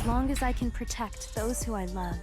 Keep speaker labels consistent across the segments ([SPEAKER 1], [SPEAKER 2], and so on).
[SPEAKER 1] as long as I can protect those who I love.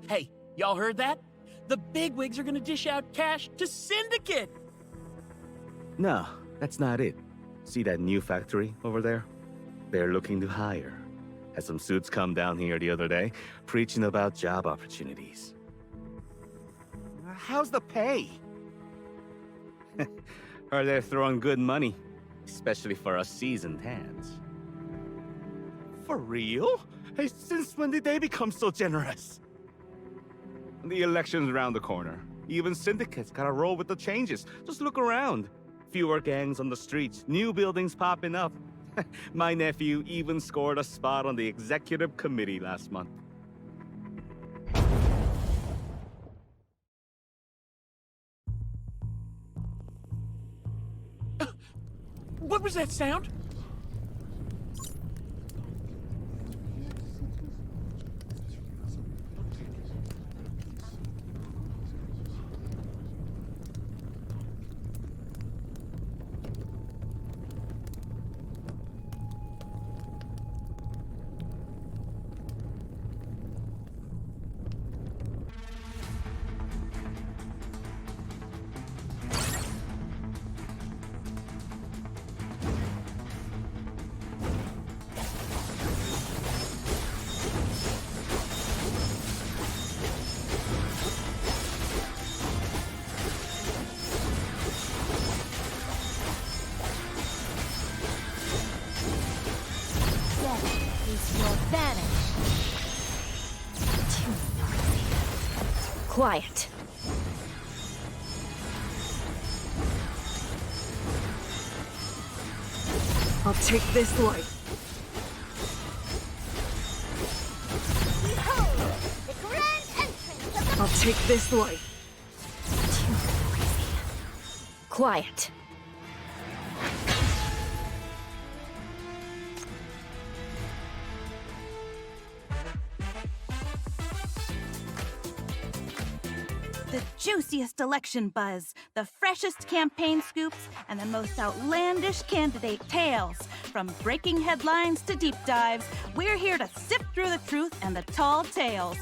[SPEAKER 2] Hey, y'all heard that? The bigwigs are gonna dish out cash to Syndicate!
[SPEAKER 3] No, that's not it. See that new factory over there? They're looking to hire. Had some suits come down here the other day, preaching about job opportunities. How's the pay? Heard they're throwing good money, especially for us seasoned hands. For real? Hey, since when did they become so generous? The election's around the corner. Even Syndicate's gotta roll with the changes. Just look around. Fewer gangs on the streets, new buildings popping up. My nephew even scored a spot on the executive committee last month.
[SPEAKER 2] What was that sound?
[SPEAKER 1] Quiet. I'll take this light.
[SPEAKER 4] Behold, the grand entrance of the...
[SPEAKER 1] I'll take this light. Too noisy. Quiet.
[SPEAKER 5] The juiciest election buzz, the freshest campaign scoops, and the most outlandish candidate tales. From breaking headlines to deep dives, we're here to sift through the truth and the tall tales.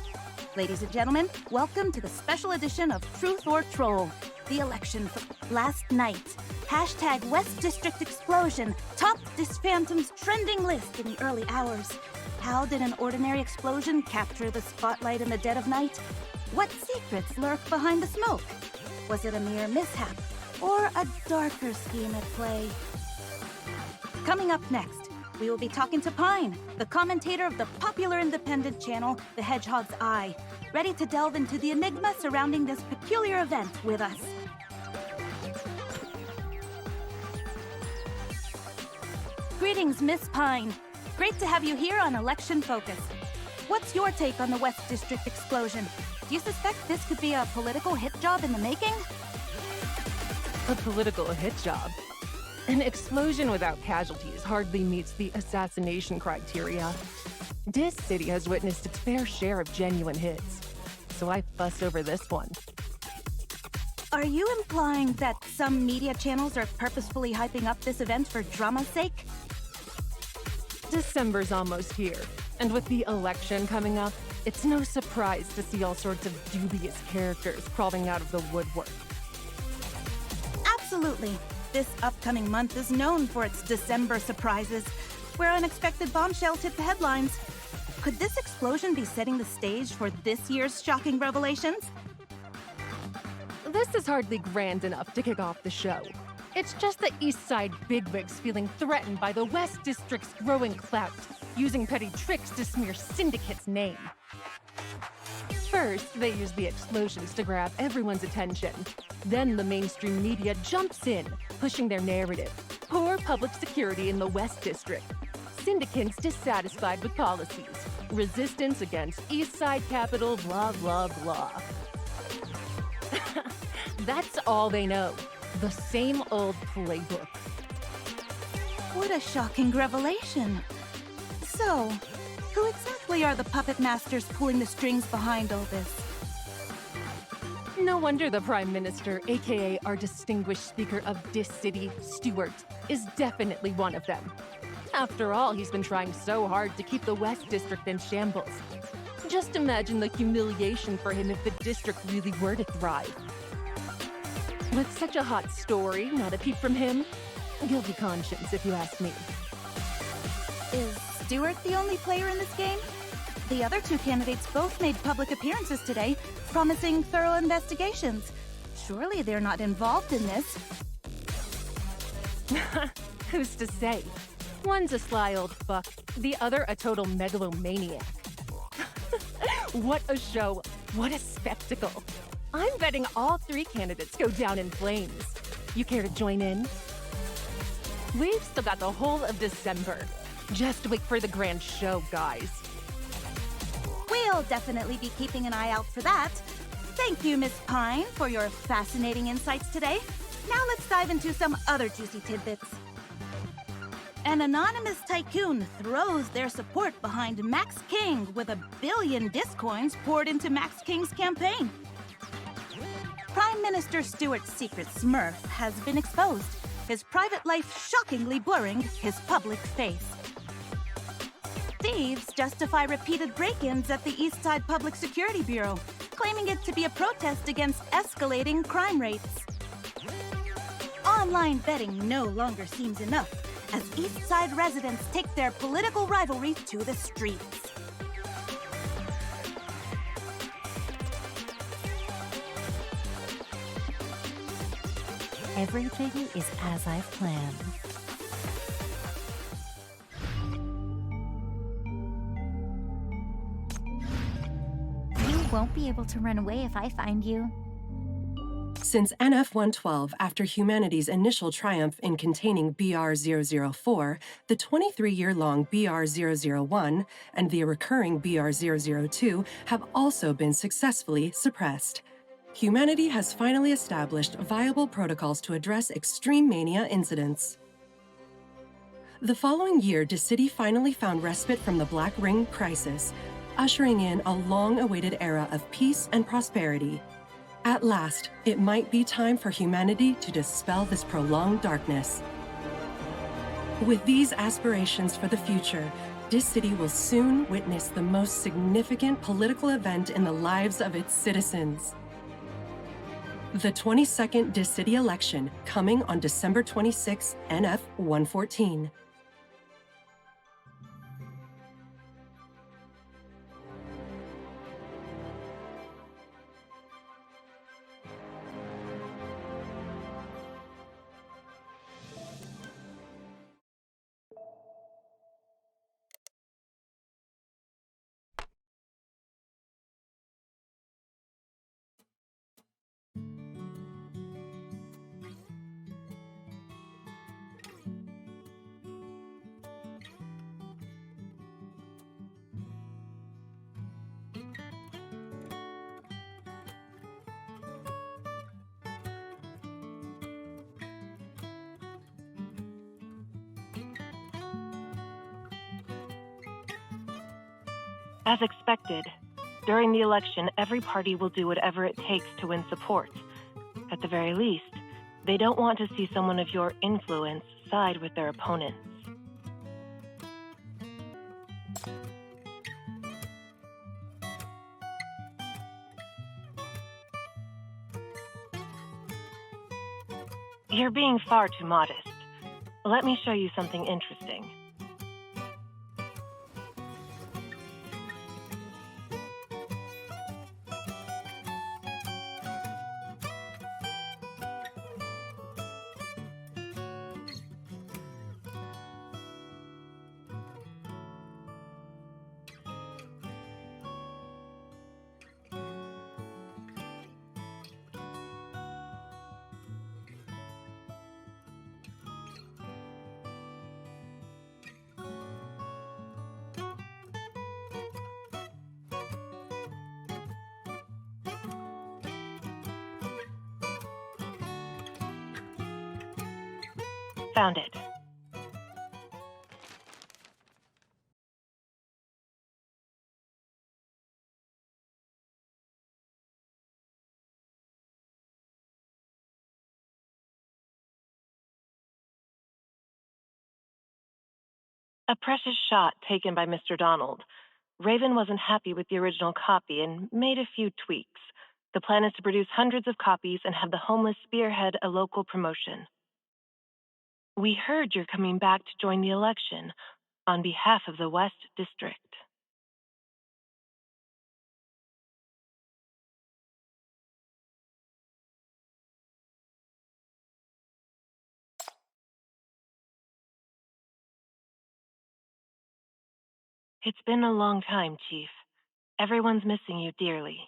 [SPEAKER 5] Ladies and gentlemen, welcome to the special edition of Truth or Troll, the election last night. Hashtag West District Explosion topped this Phantom's trending list in the early hours. How did an ordinary explosion capture the spotlight in the dead of night? What secrets lurk behind the smoke? Was it a mere mishap, or a darker scheme at play? Coming up next, we will be talking to Pine, the commentator of the popular independent channel, The Hedgehog's Eye, ready to delve into the enigma surrounding this peculiar event with us. Greetings, Miss Pine. Great to have you here on Election Focus. What's your take on the West District explosion? Do you suspect this could be a political hit job in the making?
[SPEAKER 6] A political hit job? An explosion without casualties hardly meets the assassination criteria. This city has witnessed its fair share of genuine hits, so I fussed over this one.
[SPEAKER 5] Are you implying that some media channels are purposefully hyping up this event for drama's sake?
[SPEAKER 6] December's almost here, and with the election coming up, it's no surprise to see all sorts of dubious characters crawling out of the woodwork.
[SPEAKER 5] Absolutely. This upcoming month is known for its December surprises, where unexpected bombshells hit the headlines. Could this explosion be setting the stage for this year's shocking revelations?
[SPEAKER 6] This is hardly grand enough to kick off the show. It's just the East Side bigwigs feeling threatened by the West District's growing clout. using petty tricks to smear Syndicate's name. First, they use the explosions to grab everyone's attention. Then the mainstream media jumps in, pushing their narrative. Poor public security in the West District. Syndicants dissatisfied with policies. Resistance against East Side Capital, blah, blah, blah. That's all they know. The same old playbook.
[SPEAKER 5] What a shocking revelation. So, who exactly are the puppet masters pulling the strings behind all this?
[SPEAKER 6] No wonder the Prime Minister, aka our distinguished Speaker of Dis City, Stewart, is definitely one of them. After all, he's been trying so hard to keep the West District in shambles. Just imagine the humiliation for him if the district really were to thrive. With such a hot story, not a peep from him, guilty conscience if you ask me.
[SPEAKER 5] Is Stewart the only player in this game? The other two candidates both made public appearances today, promising thorough investigations. Surely they're not involved in this.
[SPEAKER 6] Who's to say? One's a sly old fuck, the other a total megalomaniac. What a show, what a spectacle. I'm betting all three candidates go down in flames. You care to join in? We've still got the whole of December. Just wait for the grand show, guys.
[SPEAKER 5] We'll definitely be keeping an eye out for that. Thank you, Miss Pine, for your fascinating insights today. Now let's dive into some other juicy tidbits. An anonymous tycoon throws their support behind Max King with 1 billion Discoins poured into Max King's campaign. Prime Minister Stewart's secret smurf has been exposed, his private life shockingly blurring his public face. Thieves justify repeated break-ins at the Eastside Public Security Bureau, claiming it to be a protest against escalating crime rates. Online betting no longer seems enough, as Eastside residents take their political rivalry to the streets.
[SPEAKER 4] Everything is as I've planned. You won't be able to run away if I find you.
[SPEAKER 7] Since NF-112, after humanity's initial triumph in containing BR-004, the 23-year-long BR-001 and the recurring BR-002 have also been successfully suppressed. Humanity has finally established viable protocols to address extreme mania incidents. The following year, DeCity finally found respite from the Black Ring crisis, ushering in a long-awaited era of peace and prosperity. At last, it might be time for humanity to dispel this prolonged darkness. With these aspirations for the future, DeCity will soon witness the most significant political event in the lives of its citizens. The 22nd DeCity election, coming on December 26, NF 114.
[SPEAKER 8] As expected, during the election, every party will do whatever it takes to win support. At the very least, they don't want to see someone of your influence side with their opponents. You're being far too modest. Let me show you something interesting. Found it. A precious shot taken by Mr. Donald. Raven wasn't happy with the original copy and made a few tweaks. The plan is to produce hundreds of copies and have the homeless spearhead a local promotion. We heard you're coming back to join the election on behalf of the West District. It's been a long time, Chief. Everyone's missing you dearly.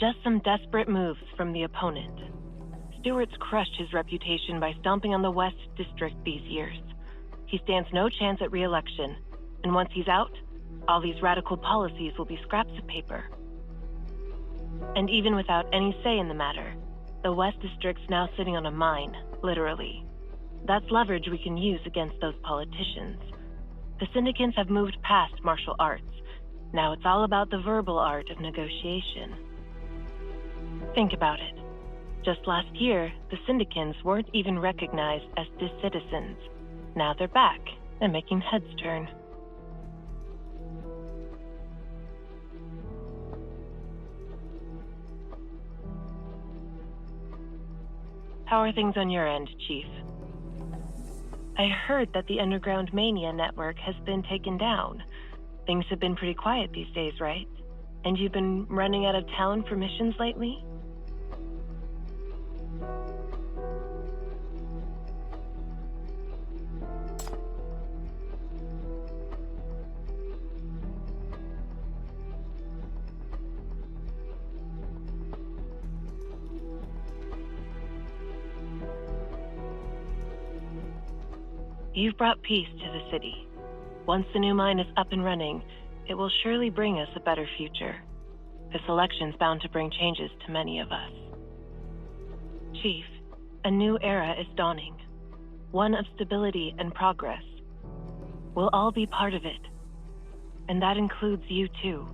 [SPEAKER 8] Just some desperate moves from the opponent. Stewart's crushed his reputation by stomping on the West District these years. He stands no chance at re-election, and once he's out, all these radical policies will be scraps of paper. And even without any say in the matter, the West District's now sitting on a mine, literally. That's leverage we can use against those politicians. The syndicants have moved past martial arts. Now it's all about the verbal art of negotiation. Think about it. Just last year, the syndicants weren't even recognized as citizens. Now they're back and making heads turn. How are things on your end, Chief? I heard that the Underground Mania network has been taken down. Things have been pretty quiet these days, right? And you've been running out of town for missions lately? You've brought peace to the city. Once the new mine is up and running, it will surely bring us a better future. This election's bound to bring changes to many of us. Chief, a new era is dawning. One of stability and progress. We'll all be part of it. And that includes you too.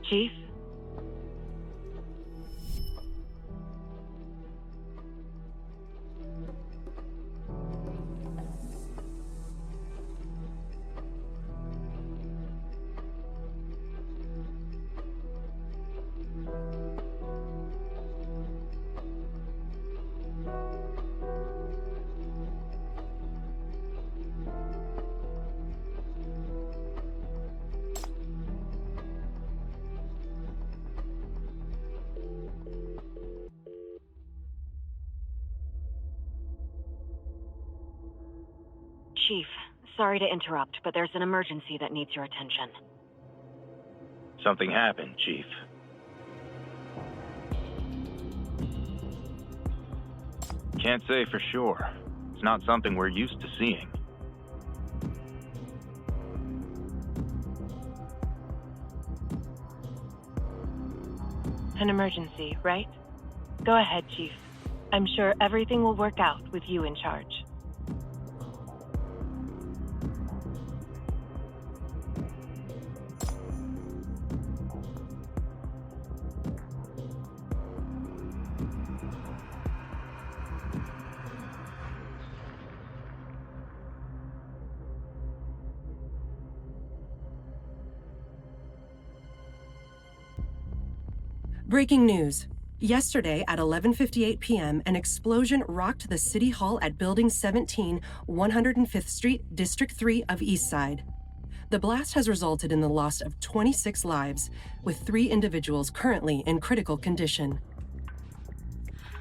[SPEAKER 8] Chief?
[SPEAKER 9] Chief, sorry to interrupt, but there's an emergency that needs your attention.
[SPEAKER 10] Something happened, Chief. Can't say for sure. It's not something we're used to seeing.
[SPEAKER 8] An emergency, right? Go ahead, Chief. I'm sure everything will work out with you in charge.
[SPEAKER 7] Breaking news. Yesterday at 11:58 p.m., an explosion rocked the City Hall at Building 17, 105th Street, District 3 of Eastside. The blast has resulted in the loss of 26 lives, with 3 individuals currently in critical condition.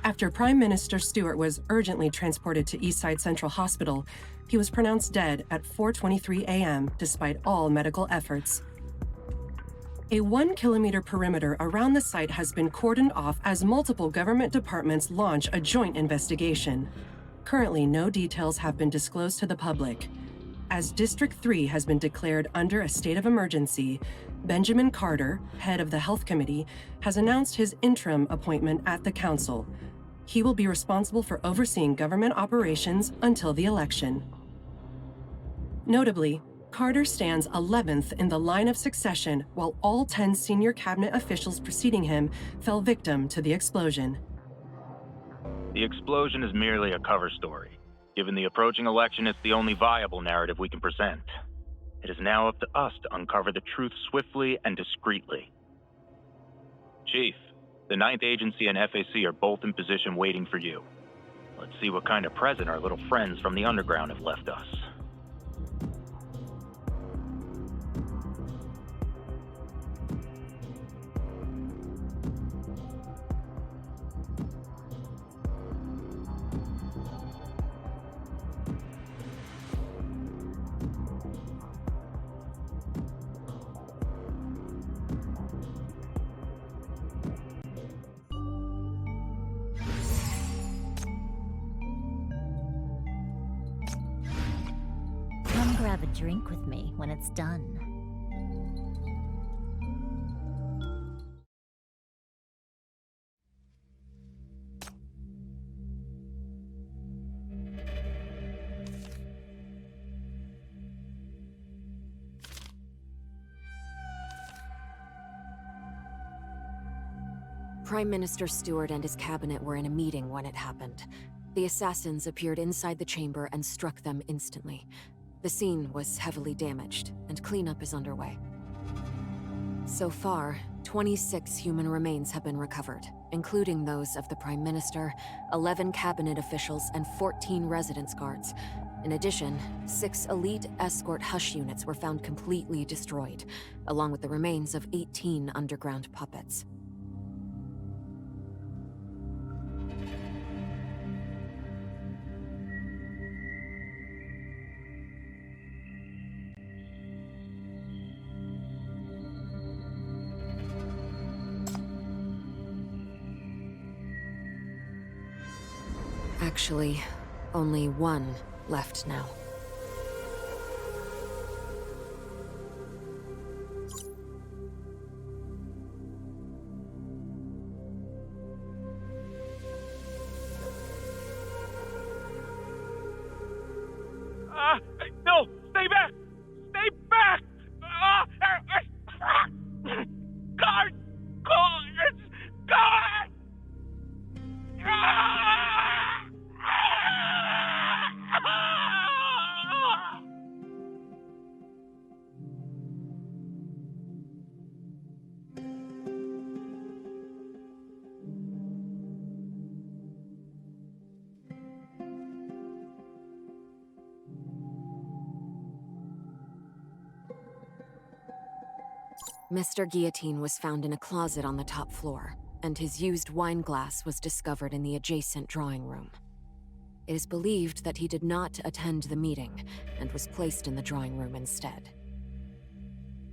[SPEAKER 7] After Prime Minister Stewart was urgently transported to Eastside Central Hospital, he was pronounced dead at 4:23 a.m. despite all medical efforts. A 1-kilometer perimeter around the site has been cordoned off as multiple government departments launch a joint investigation. Currently, no details have been disclosed to the public. As District 3 has been declared under a state of emergency, Benjamin Carter, head of the Health Committee, has announced his interim appointment at the council. He will be responsible for overseeing government operations until the election. Notably, Carter stands 11th in the line of succession, while all 10 senior cabinet officials preceding him fell victim to the explosion.
[SPEAKER 10] The explosion is merely a cover story. Given the approaching election, it's the only viable narrative we can present. It is now up to us to uncover the truth swiftly and discreetly. Chief, the 9th Agency and FAC are both in position waiting for you. Let's see what kind of present our little friends from the underground have left us.
[SPEAKER 4] have a drink with me when it's done.
[SPEAKER 11] Prime Minister Stewart and his cabinet were in a meeting when it happened. The assassins appeared inside the chamber and struck them instantly. The scene was heavily damaged, and cleanup is underway. So far, 26 human remains have been recovered, including those of the Prime Minister, 11 cabinet officials, and 14 residence guards. In addition, 6 elite escort hush units were found completely destroyed, along with the remains of 18 underground puppets. Actually, only one left now.
[SPEAKER 3] No! Stay back! Stay back! Guards! Guards! Guards!
[SPEAKER 11] Mr. Guillotine was found in a closet on the top floor, and his used wine glass was discovered in the adjacent drawing room. It is believed that he did not attend the meeting and was placed in the drawing room instead.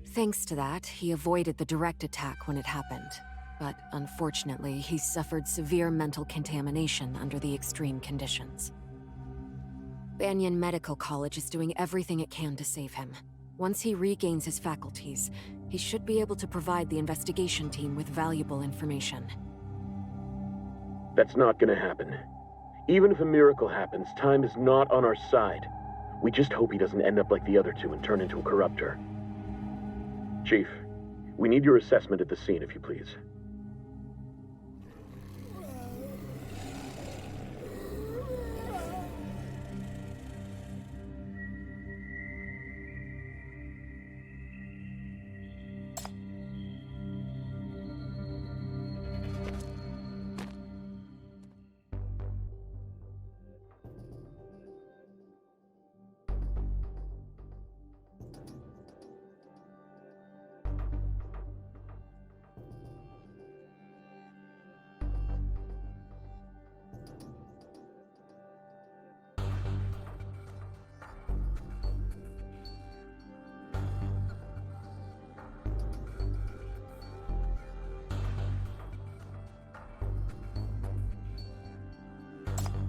[SPEAKER 11] Thanks to that, he avoided the direct attack when it happened, but unfortunately, he suffered severe mental contamination under the extreme conditions. Banyan Medical College is doing everything it can to save him. Once he regains his faculties, he should be able to provide the investigation team with valuable information.
[SPEAKER 12] That's not gonna happen. Even if a miracle happens, time is not on our side. We just hope he doesn't end up like the other two and turn into a corruptor. Chief, we need your assessment at the scene, if you please.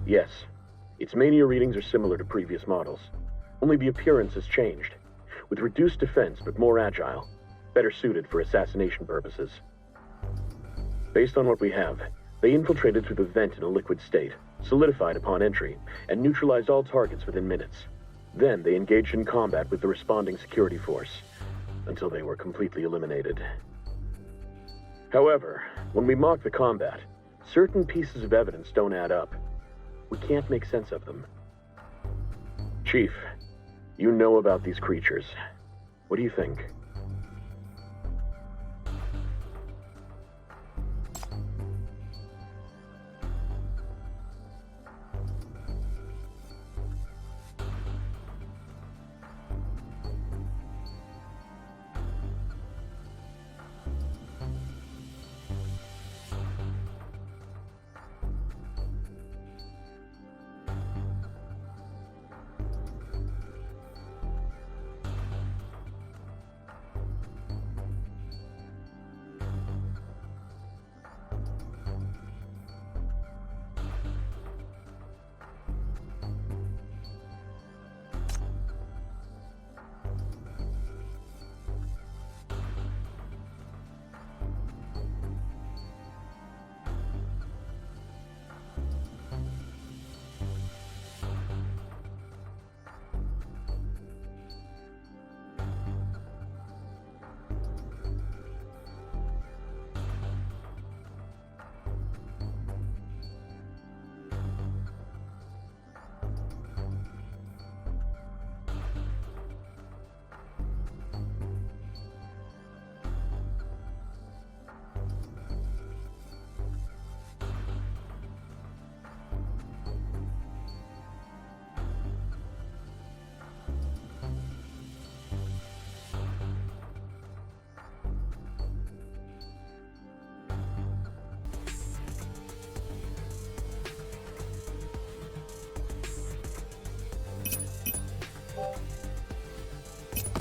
[SPEAKER 12] Yes, its mania readings are similar to previous models. Only the appearance has changed, with reduced defense but more agile, better suited for assassination purposes. Based on what we have, they infiltrated through the vent in a liquid state, solidified upon entry, and neutralized all targets within minutes. Then they engaged in combat with the responding security force, until they were completely eliminated. However, when we mock the combat, certain pieces of evidence don't add up. We can't make sense of them. Chief, you know about these creatures. What do you think?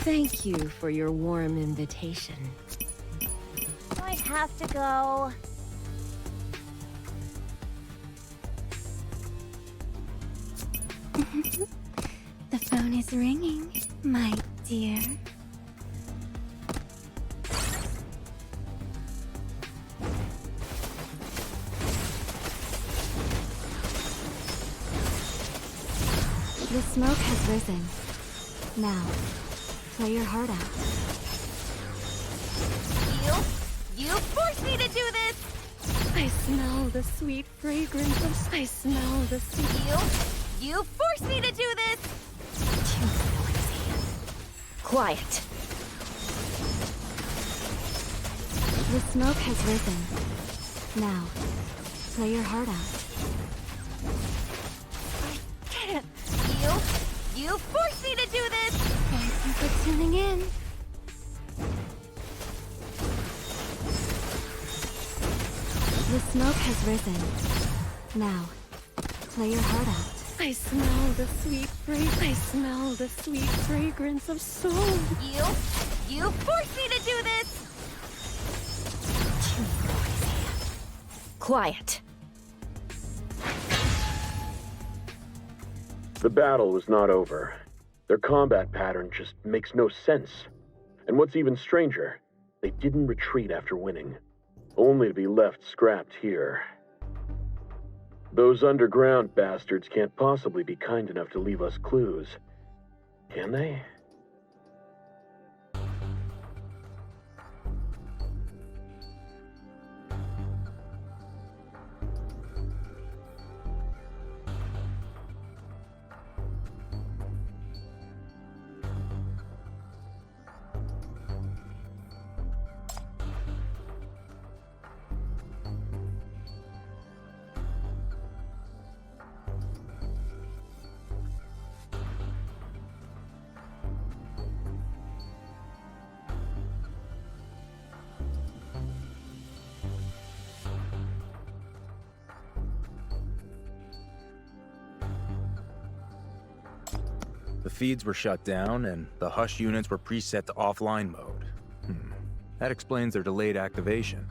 [SPEAKER 1] Thank you for your warm invitation.
[SPEAKER 4] I have to go. The phone is ringing, my dear.
[SPEAKER 1] The smoke has risen. Now, play your heart out.
[SPEAKER 5] You forced me to do this!
[SPEAKER 1] I smell the sweet fragrance of... I smell the sweet...
[SPEAKER 5] You forced me to do this!
[SPEAKER 1] Too noisy. Quiet. The smoke has risen. Now, play your heart out.
[SPEAKER 5] Can't. You forced me to do this!
[SPEAKER 1] Thank you for tuning in. The smoke has risen. Now, play your heart out. I smell the sweet fragrance. I smell the sweet fragrance of soul.
[SPEAKER 5] You forced me to do this!
[SPEAKER 1] Too noisy. Quiet.
[SPEAKER 12] The battle was not over. Their combat pattern just makes no sense. And what's even stranger, they didn't retreat after winning, only to be left scrapped here. Those underground bastards can't possibly be kind enough to leave us clues, can they?
[SPEAKER 10] The feeds were shut down, and the hush units were preset to offline mode. That explains their delayed activation.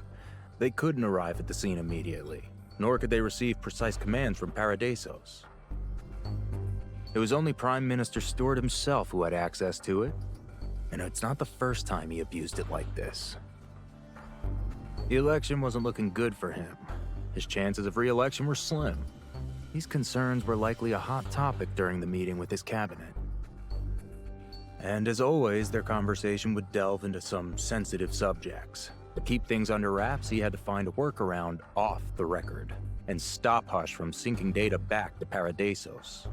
[SPEAKER 10] They couldn't arrive at the scene immediately, nor could they receive precise commands from Paradisos. It was only Prime Minister Stewart himself who had access to it, and it's not the first time he abused it like this. The election wasn't looking good for him. His chances of re-election were slim. These concerns were likely a hot topic during the meeting with his cabinet. And as always, their conversation would delve into some sensitive subjects. To keep things under wraps, he had to find a workaround off the record, and stop Hush from syncing data back to Paradisos.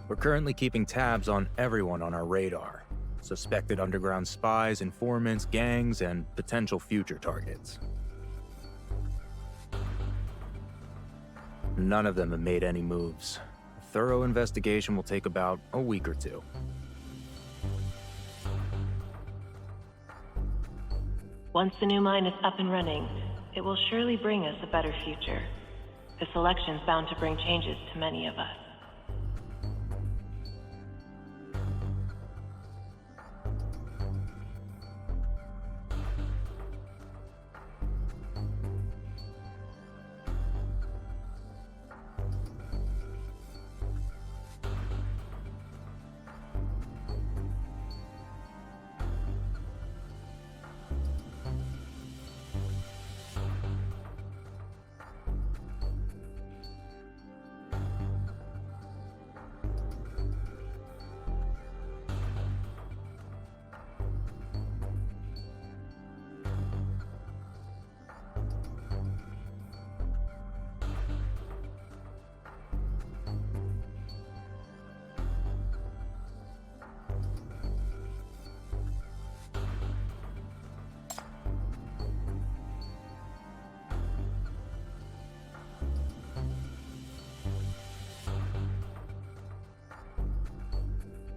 [SPEAKER 10] We're currently keeping tabs on everyone on our radar. Suspected underground spies, informants, gangs, and potential future targets. None of them have made any moves. A thorough investigation will take about a week or two.
[SPEAKER 8] Once the new mine is up and running, it will surely bring us a better future. This election's bound to bring changes to many of us.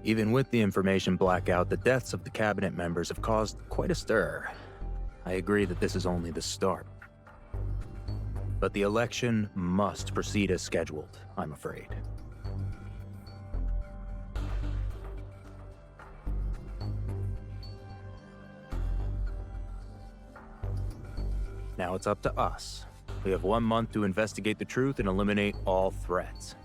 [SPEAKER 10] Even with the information blackout, the deaths of the cabinet members have caused quite a stir. I agree that this is only the start. But the election must proceed as scheduled, I'm afraid. Now it's up to us. We have 1 month to investigate the truth and eliminate all threats.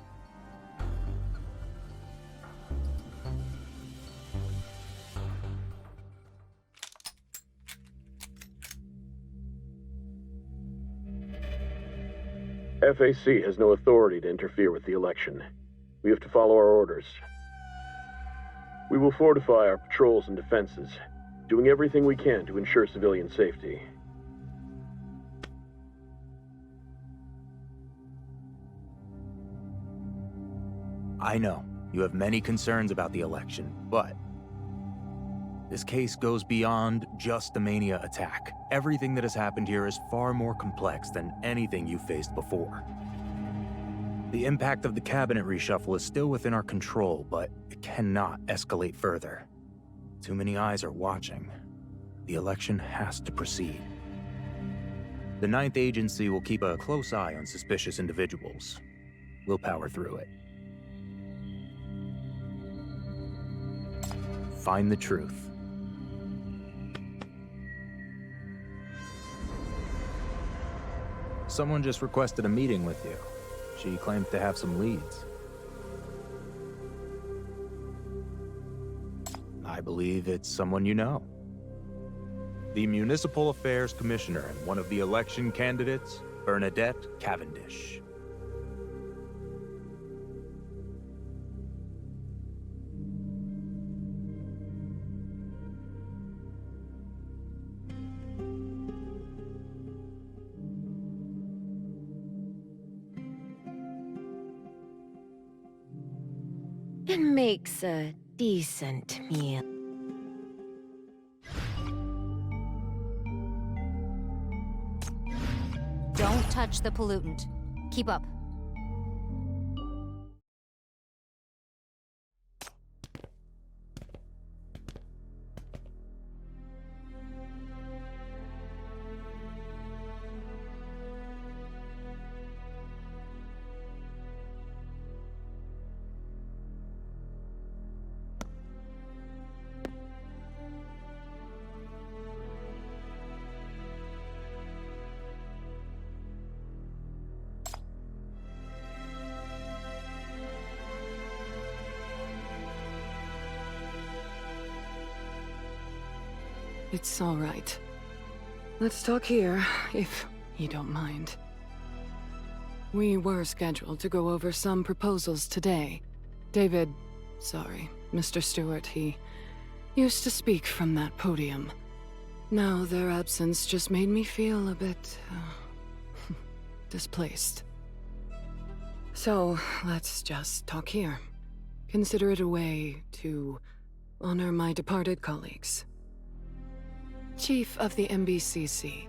[SPEAKER 12] FAC has no authority to interfere with the election. We have to follow our orders. We will fortify our patrols and defenses, doing everything we can to ensure civilian safety.
[SPEAKER 10] I know, you have many concerns about the election, but this case goes beyond just the Mania attack. Everything that has happened here is far more complex than anything you faced before. The impact of the cabinet reshuffle is still within our control, but it cannot escalate further. Too many eyes are watching. The election has to proceed. The 9th Agency will keep a close eye on suspicious individuals. We'll power through it. Find the truth. Someone just requested a meeting with you. She claims to have some leads. I believe it's someone you know. The Municipal Affairs Commissioner and one of the election candidates, Bernadette Cavendish.
[SPEAKER 1] It makes a decent meal.
[SPEAKER 4] Don't touch the pollutant. Keep up.
[SPEAKER 13] It's all right. Let's talk here, if you don't mind. We were scheduled to go over some proposals today. Mr. Stewart, he used to speak from that podium. Now their absence just made me feel a bit, displaced. So, let's just talk here. Consider it a way to honor my departed colleagues. Chief of the MBCC,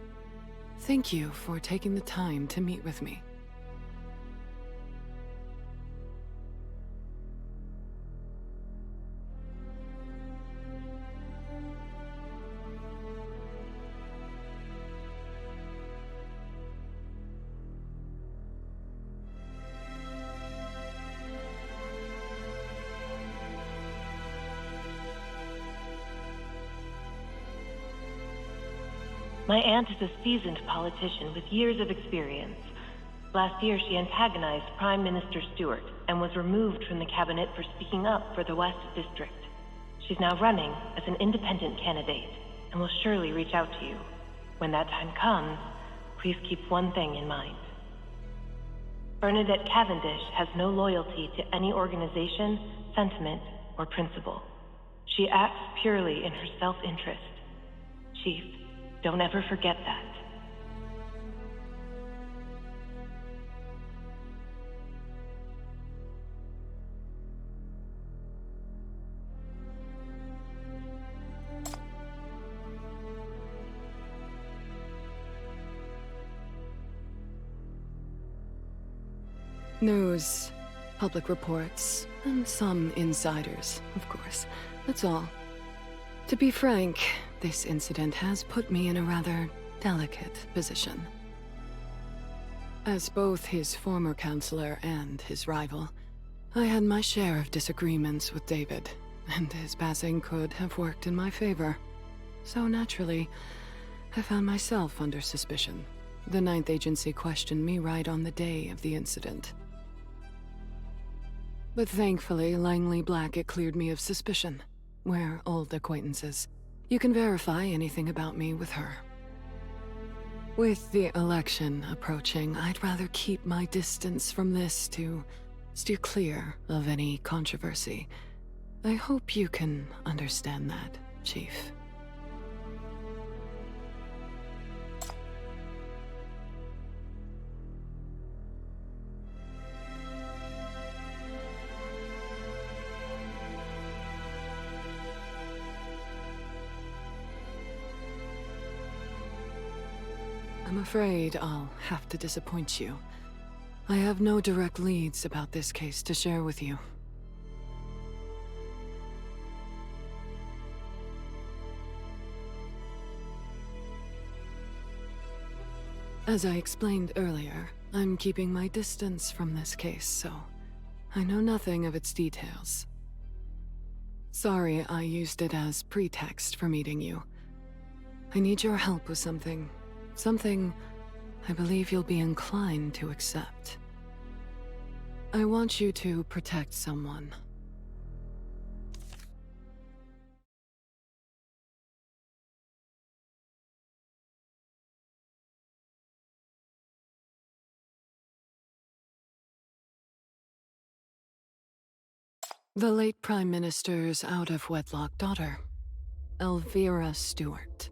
[SPEAKER 13] thank you for taking the time to meet with me.
[SPEAKER 8] My aunt is a seasoned politician with years of experience. Last year, she antagonized Prime Minister Stewart and was removed from the cabinet for speaking up for the West District. She's now running as an independent candidate and will surely reach out to you. When that time comes, please keep one thing in mind. Bernadette Cavendish has no loyalty to any organization, sentiment, or principle. She acts purely in her self-interest. Chief, don't ever forget that.
[SPEAKER 13] News, public reports, and some insiders, of course. That's all. To be frank, this incident has put me in a rather delicate position. As both his former counselor and his rival, I had my share of disagreements with David, and his passing could have worked in my favor. So naturally, I found myself under suspicion. The Ninth Agency questioned me right on the day of the incident. But thankfully, Langley Blackett cleared me of suspicion. We're old acquaintances. You can verify anything about me with her. With the election approaching, I'd rather keep my distance from this to steer clear of any controversy. I hope you can understand that, Chief. I'm afraid I'll have to disappoint you. I have no direct leads about this case to share with you. As I explained earlier, I'm keeping my distance from this case, so I know nothing of its details. Sorry I used it as pretext for meeting you. I need your help with something. Something I believe you'll be inclined to accept. I want you to protect someone. The late Prime Minister's out-of-wedlock daughter, Elvira Stewart.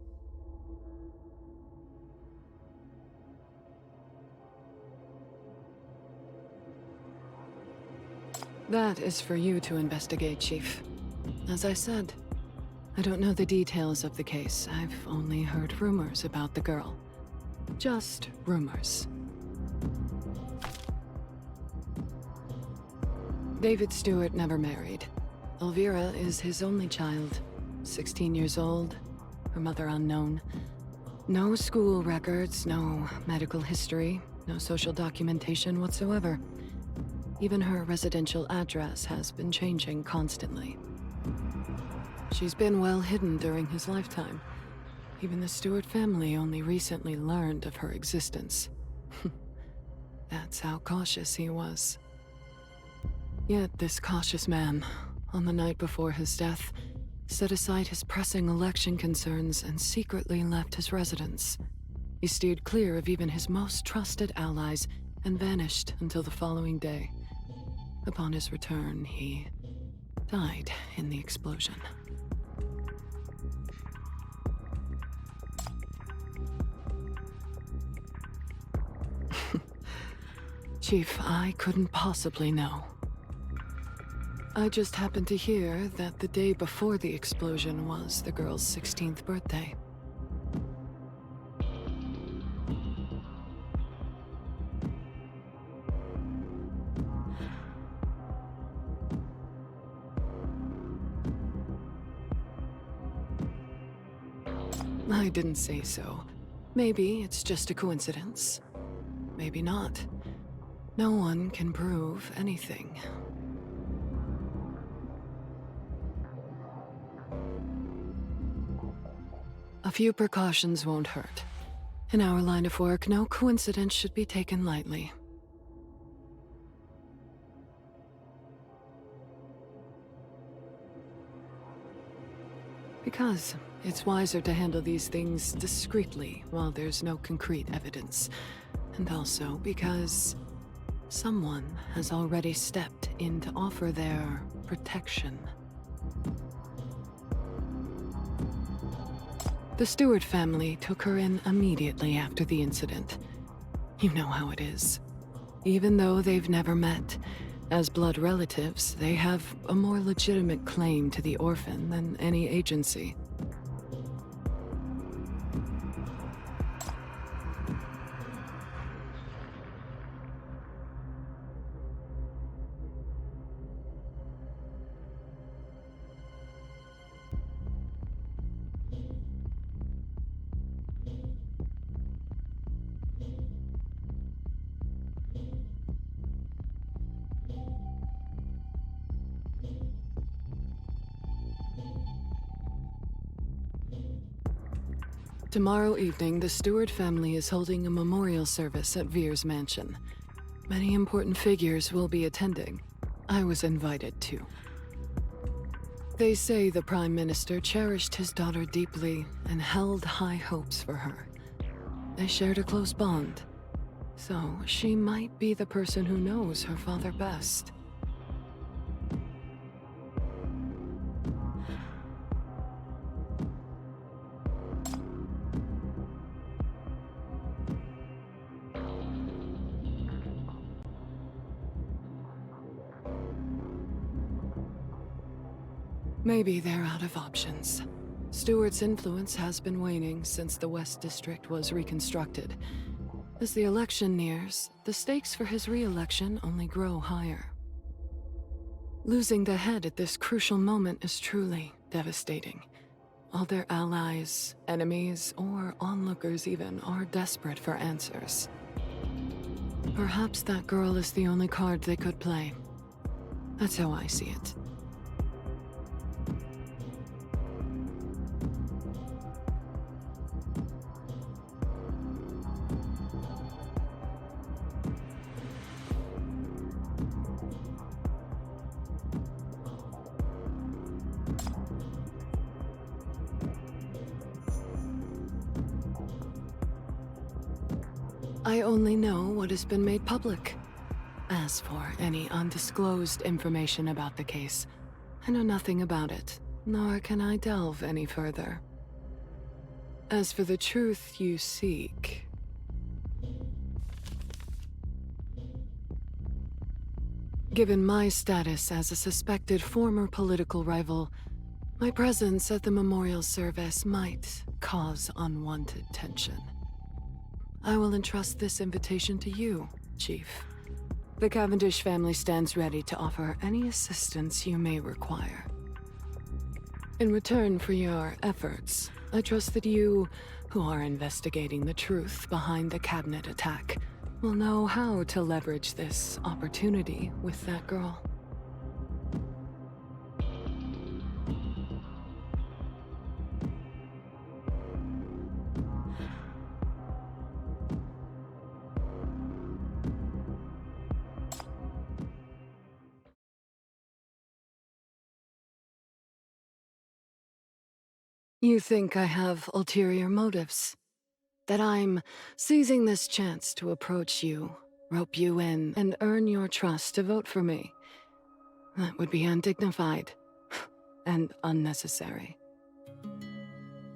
[SPEAKER 13] That is for you to investigate, Chief. As I said, I don't know the details of the case. I've only heard rumors about the girl. Just rumors. David Stewart never married. Elvira is his only child. 16 years old, her mother unknown. No school records, no medical history, no social documentation whatsoever. Even her residential address has been changing constantly. She's been well hidden during his lifetime. Even the Stewart family only recently learned of her existence. That's how cautious he was. Yet this cautious man, on the night before his death, set aside his pressing election concerns and secretly left his residence. He steered clear of even his most trusted allies and vanished until the following day. Upon his return, he died in the explosion. Chief, I couldn't possibly know. I just happened to hear that the day before the explosion was the girl's 16th birthday. I didn't say so. Maybe it's just a coincidence. Maybe not. No one can prove anything. A few precautions won't hurt. In our line of work, no coincidence should be taken lightly. Because it's wiser to handle these things discreetly while there's no concrete evidence. And also because someone has already stepped in to offer their protection. The Stewart family took her in immediately after the incident. You know how it is. Even though they've never met, as blood relatives, they have a more legitimate claim to the orphan than any agency. Tomorrow evening, the Stewart family is holding a memorial service at Veer's mansion. Many important figures will be attending. I was invited too. They say the Prime Minister cherished his daughter deeply and held high hopes for her. They shared a close bond, so she might be the person who knows her father best. Maybe they're out of options. Stewart's influence has been waning since the West District was reconstructed. As the election nears, the stakes for his re-election only grow higher. Losing the head at this crucial moment is truly devastating. All their allies, enemies, or onlookers even are desperate for answers. Perhaps that girl is the only card they could play. That's how I see it. I only know what has been made public. As for any undisclosed information about the case, I know nothing about it, nor can I delve any further. As for the truth you seek, given my status as a suspected former political rival, my presence at the memorial service might cause unwanted tension. I will entrust this invitation to you, Chief. The Cavendish family stands ready to offer any assistance you may require. In return for your efforts, I trust that you, who are investigating the truth behind the cabinet attack, will know how to leverage this opportunity with that girl. You think I have ulterior motives? That I'm seizing this chance to approach you, rope you in, and earn your trust to vote for me? That would be undignified and unnecessary.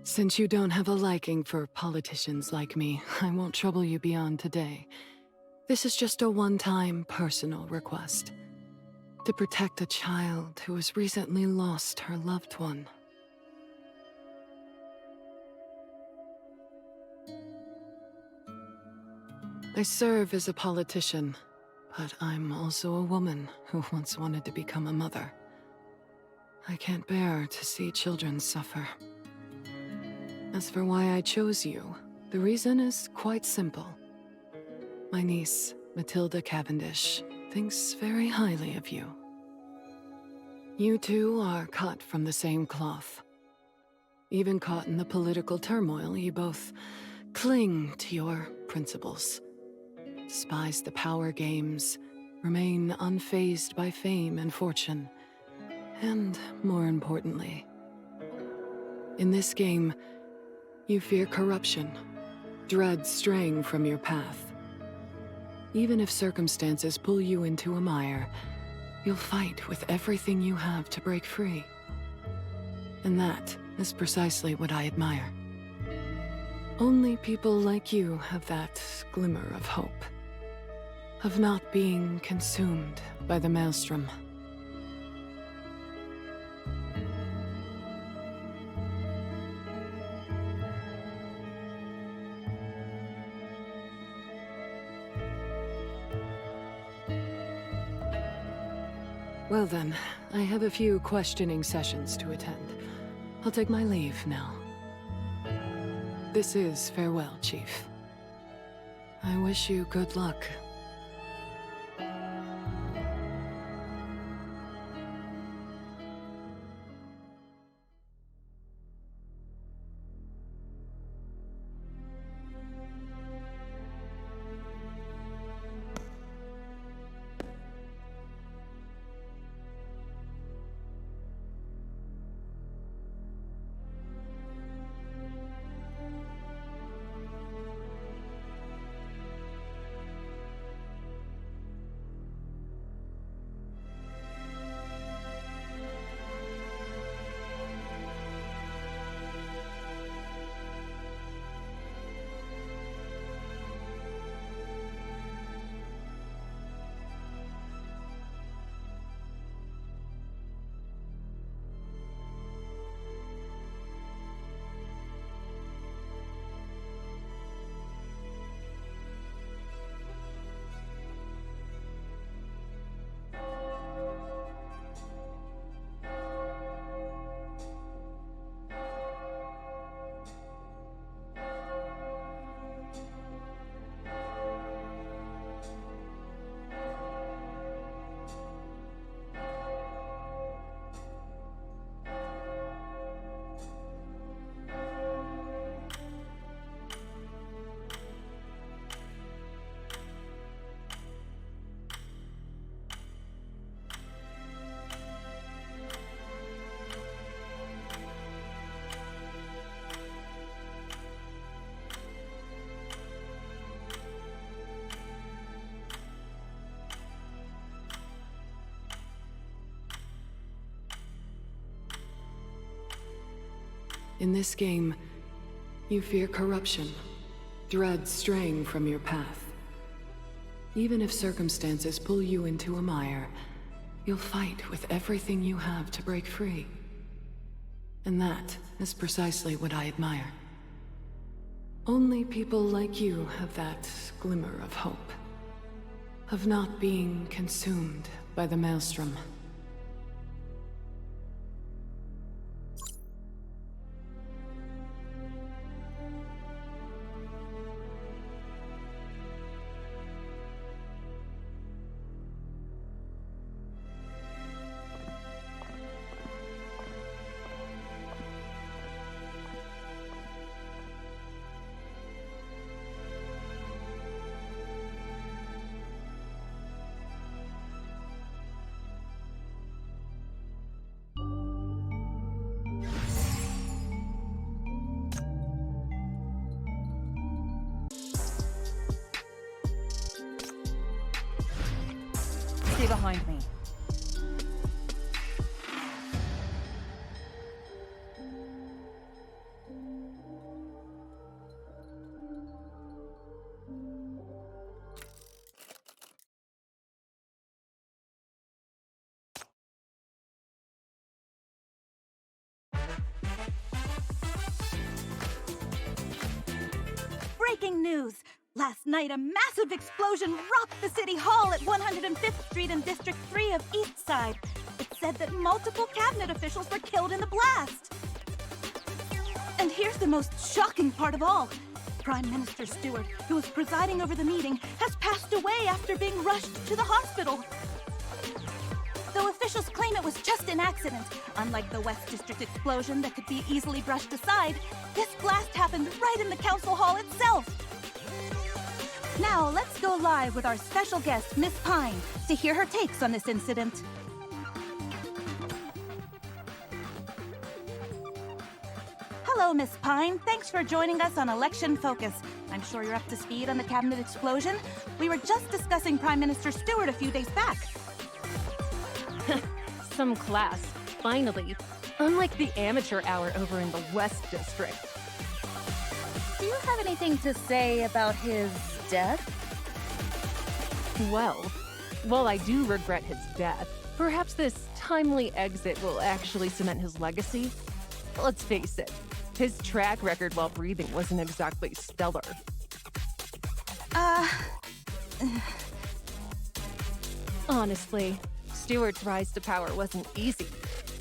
[SPEAKER 13] Since you don't have a liking for politicians like me, I won't trouble you beyond today. This is just a one-time personal request. To protect a child who has recently lost her loved one. I serve as a politician, but I'm also a woman who once wanted to become a mother. I can't bear to see children suffer. As for why I chose you, the reason is quite simple. My niece, Matilda Cavendish, thinks very highly of you. You two are cut from the same cloth. Even caught in the political turmoil, you both cling to your principles. Despise the power games, remain unfazed by fame and fortune. And more importantly, in this game, you fear corruption, dread straying from your path. Even if circumstances pull you into a mire, you'll fight with everything you have to break free. And that is precisely what I admire. Only people like you have that glimmer of hope. Of not being consumed by the maelstrom. Well then, I have a few questioning sessions to attend. I'll take my leave now. This is farewell, Chief. I wish you good luck. In this game, you fear corruption, dread straying from your path. Even if circumstances pull you into a mire, you'll fight with everything you have to break free. And that is precisely what I admire. Only people like you have that glimmer of hope, of not being consumed by the maelstrom.
[SPEAKER 5] Stay behind me. Breaking news! Last night, a massive explosion rocked the City Hall at 105th Street in District 3 of East Side. It said that multiple cabinet officials were killed in the blast. And here's the most shocking part of all. Prime Minister Stewart, who was presiding over the meeting, has passed away after being rushed to the hospital. Though officials claim it was just an accident, unlike the West District explosion that could be easily brushed aside, this blast happened right in the council hall itself. Now, let's go live with our special guest, Miss Pine, to hear her takes on this incident. Hello, Miss Pine. Thanks for joining us on Election Focus. I'm sure you're up to speed on the cabinet explosion. We were just discussing Prime Minister Stewart a few days back.
[SPEAKER 6] Some class, finally. Unlike the amateur hour over in the West District.
[SPEAKER 5] Do you have anything to say about his death?
[SPEAKER 6] Well, while I do regret his death, perhaps this timely exit will actually cement his legacy. Let's face it, his track record while breathing wasn't exactly stellar. Honestly, Stewart's rise to power wasn't easy.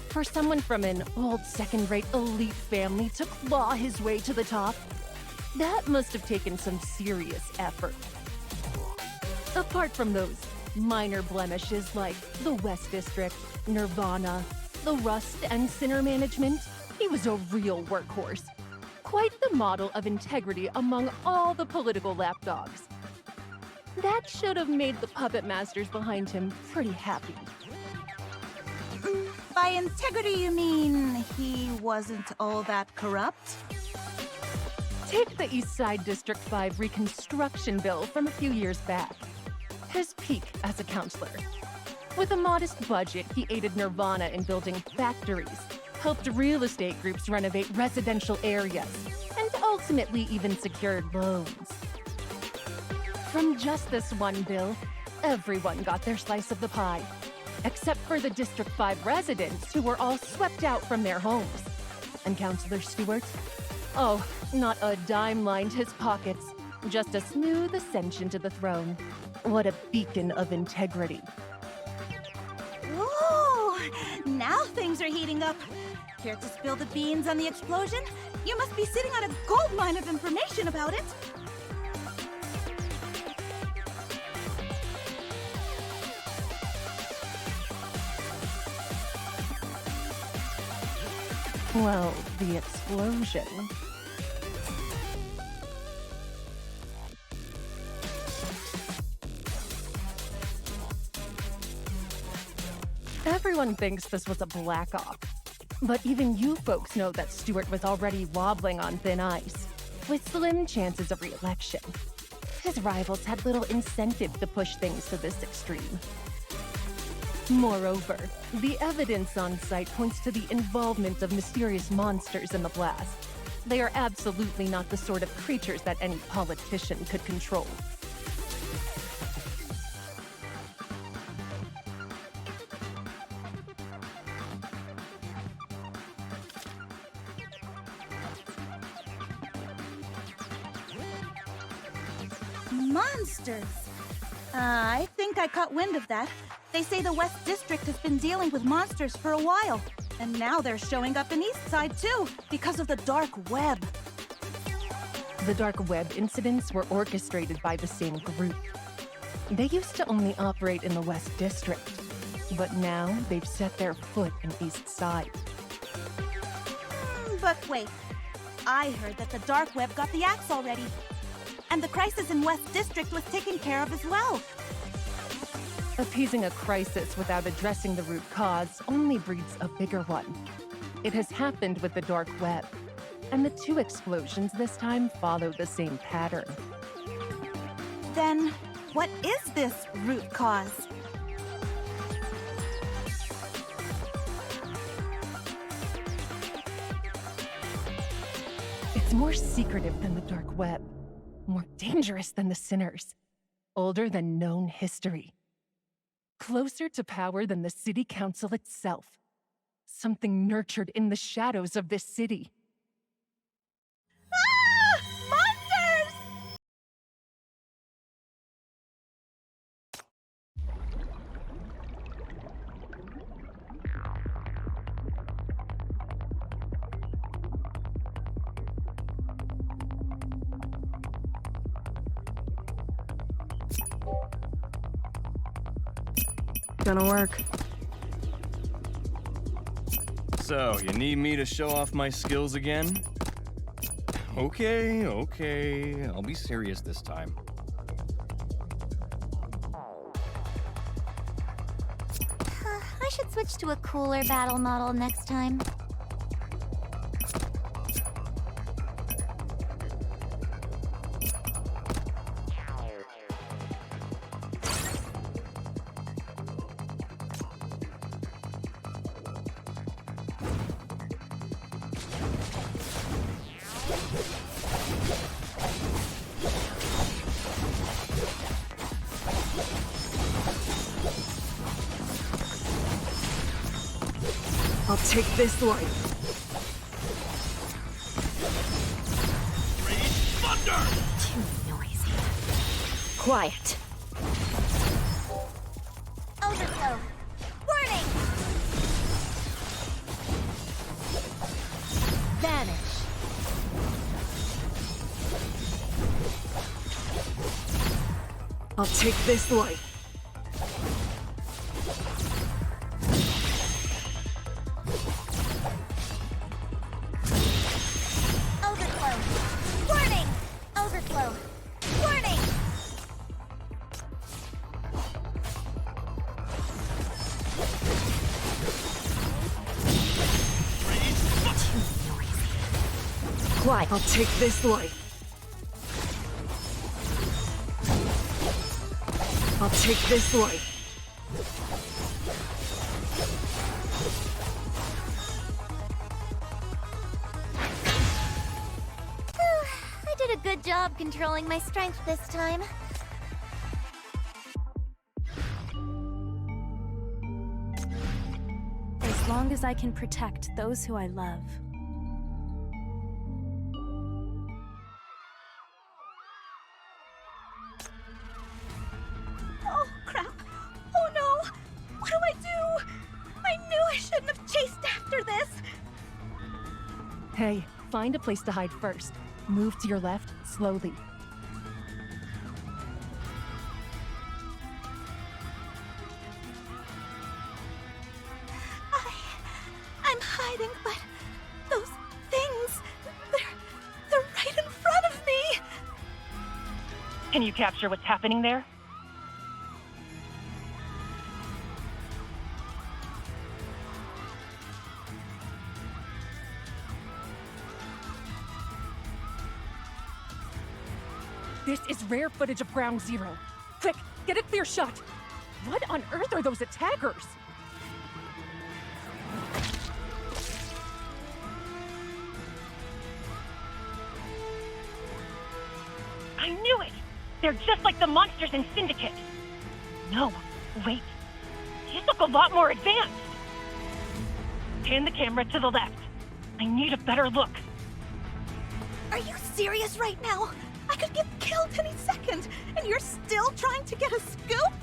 [SPEAKER 6] For someone from an old second-rate elite family to claw his way to the top, that must have taken some serious effort. Apart from those minor blemishes like the West District, Nirvana, the Rust and Sinner management, he was a real workhorse. Quite the model of integrity among all the political lapdogs. That should have made the puppet masters behind him pretty happy.
[SPEAKER 5] By integrity, you mean he wasn't all that corrupt?
[SPEAKER 6] Take the East Side District 5 reconstruction bill from a few years back. His peak as a counselor. With a modest budget, he aided Nirvana in building factories, helped real estate groups renovate residential areas, and ultimately even secured loans. From just this one bill, everyone got their slice of the pie, except for the District 5 residents who were all swept out from their homes. And Councilor Stewart? Oh, not a dime lined his pockets, just a smooth ascension to the throne. What a beacon of integrity.
[SPEAKER 5] Whoa! Now things are heating up. Care to spill the beans on the explosion? You must be sitting on a goldmine of information about it.
[SPEAKER 6] Well, the explosion. Everyone thinks this was a black op. But even you folks know that Stewart was already wobbling on thin ice, with slim chances of re-election. His rivals had little incentive to push things to this extreme. Moreover, the evidence on site points to the involvement of mysterious monsters in the blast. They are absolutely not the sort of creatures that any politician could control.
[SPEAKER 5] Monsters! I think I caught wind of that. They say the West District has been dealing with monsters for a while. And now they're showing up in Eastside too, because of the dark web.
[SPEAKER 6] The dark web incidents were orchestrated by the same group. They used to only operate in the West District, but now they've set their foot in Eastside.
[SPEAKER 5] But wait, I heard that the dark web got the axe already. And the crisis in West District was taken care of as well.
[SPEAKER 6] Appeasing a crisis without addressing the root cause only breeds a bigger one. It has happened with the dark web, and the two explosions this time follow the same pattern.
[SPEAKER 5] Then, what is this root cause?
[SPEAKER 6] It's more secretive than the dark web, more dangerous than the sinners, older than known history. Closer to power than the city council itself. Something nurtured in the shadows of this city.
[SPEAKER 5] Ah! Monsters!
[SPEAKER 14] Gonna work.
[SPEAKER 15] So, you need me to show off my skills again? Okay, I'll be serious this time.
[SPEAKER 4] I should switch to a cooler battle model next time.
[SPEAKER 14] I'll take this light.
[SPEAKER 4] Too noisy. Quiet. Overflow. Warning! Vanish.
[SPEAKER 14] I'll take this light.
[SPEAKER 4] Quiet.
[SPEAKER 14] I'll take this light. I'll take this light.
[SPEAKER 4] I did a good job controlling my strength this time.
[SPEAKER 1] As long as I can protect those who I love.
[SPEAKER 5] Oh, crap. Oh, no. What do I do? I knew I shouldn't have chased after this.
[SPEAKER 6] Hey, find a place to hide first. Move to your left, slowly.
[SPEAKER 5] I'm hiding, but those things, they're right in front of me.
[SPEAKER 8] Can you capture what's happening there?
[SPEAKER 6] This is rare footage of Ground Zero. Quick, get a clear shot. What on earth are those attackers?
[SPEAKER 8] I knew it! They're just like the monsters in Syndicate. No, wait. These look a lot more advanced. Pan the camera to the left. I need a better look.
[SPEAKER 5] Are you serious right now? I could get killed any second, and you're still trying to get a scoop?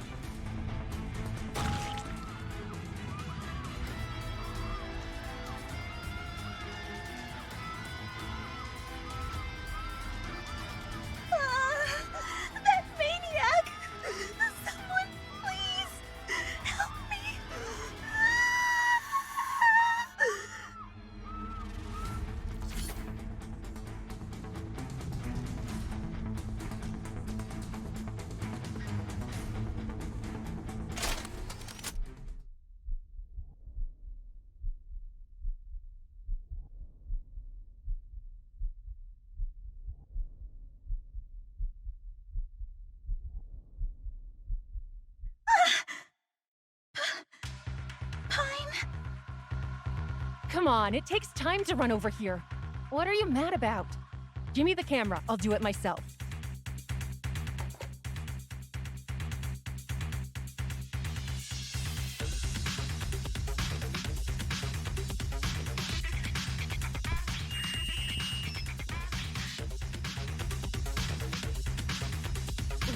[SPEAKER 5] That maniac! Someone, please, help me!
[SPEAKER 6] Come on, it takes time to run over here. What are you mad about? Give me the camera, I'll do it myself.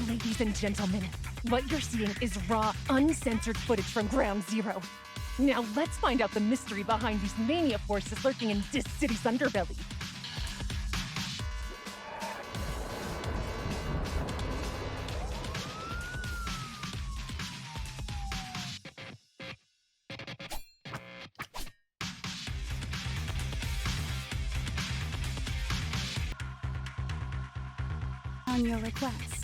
[SPEAKER 6] Ladies and gentlemen, what you're seeing is raw, uncensored footage from Ground Zero. Now let's find out the mystery behind these mania forces lurking in this city's underbelly.
[SPEAKER 1] On your request.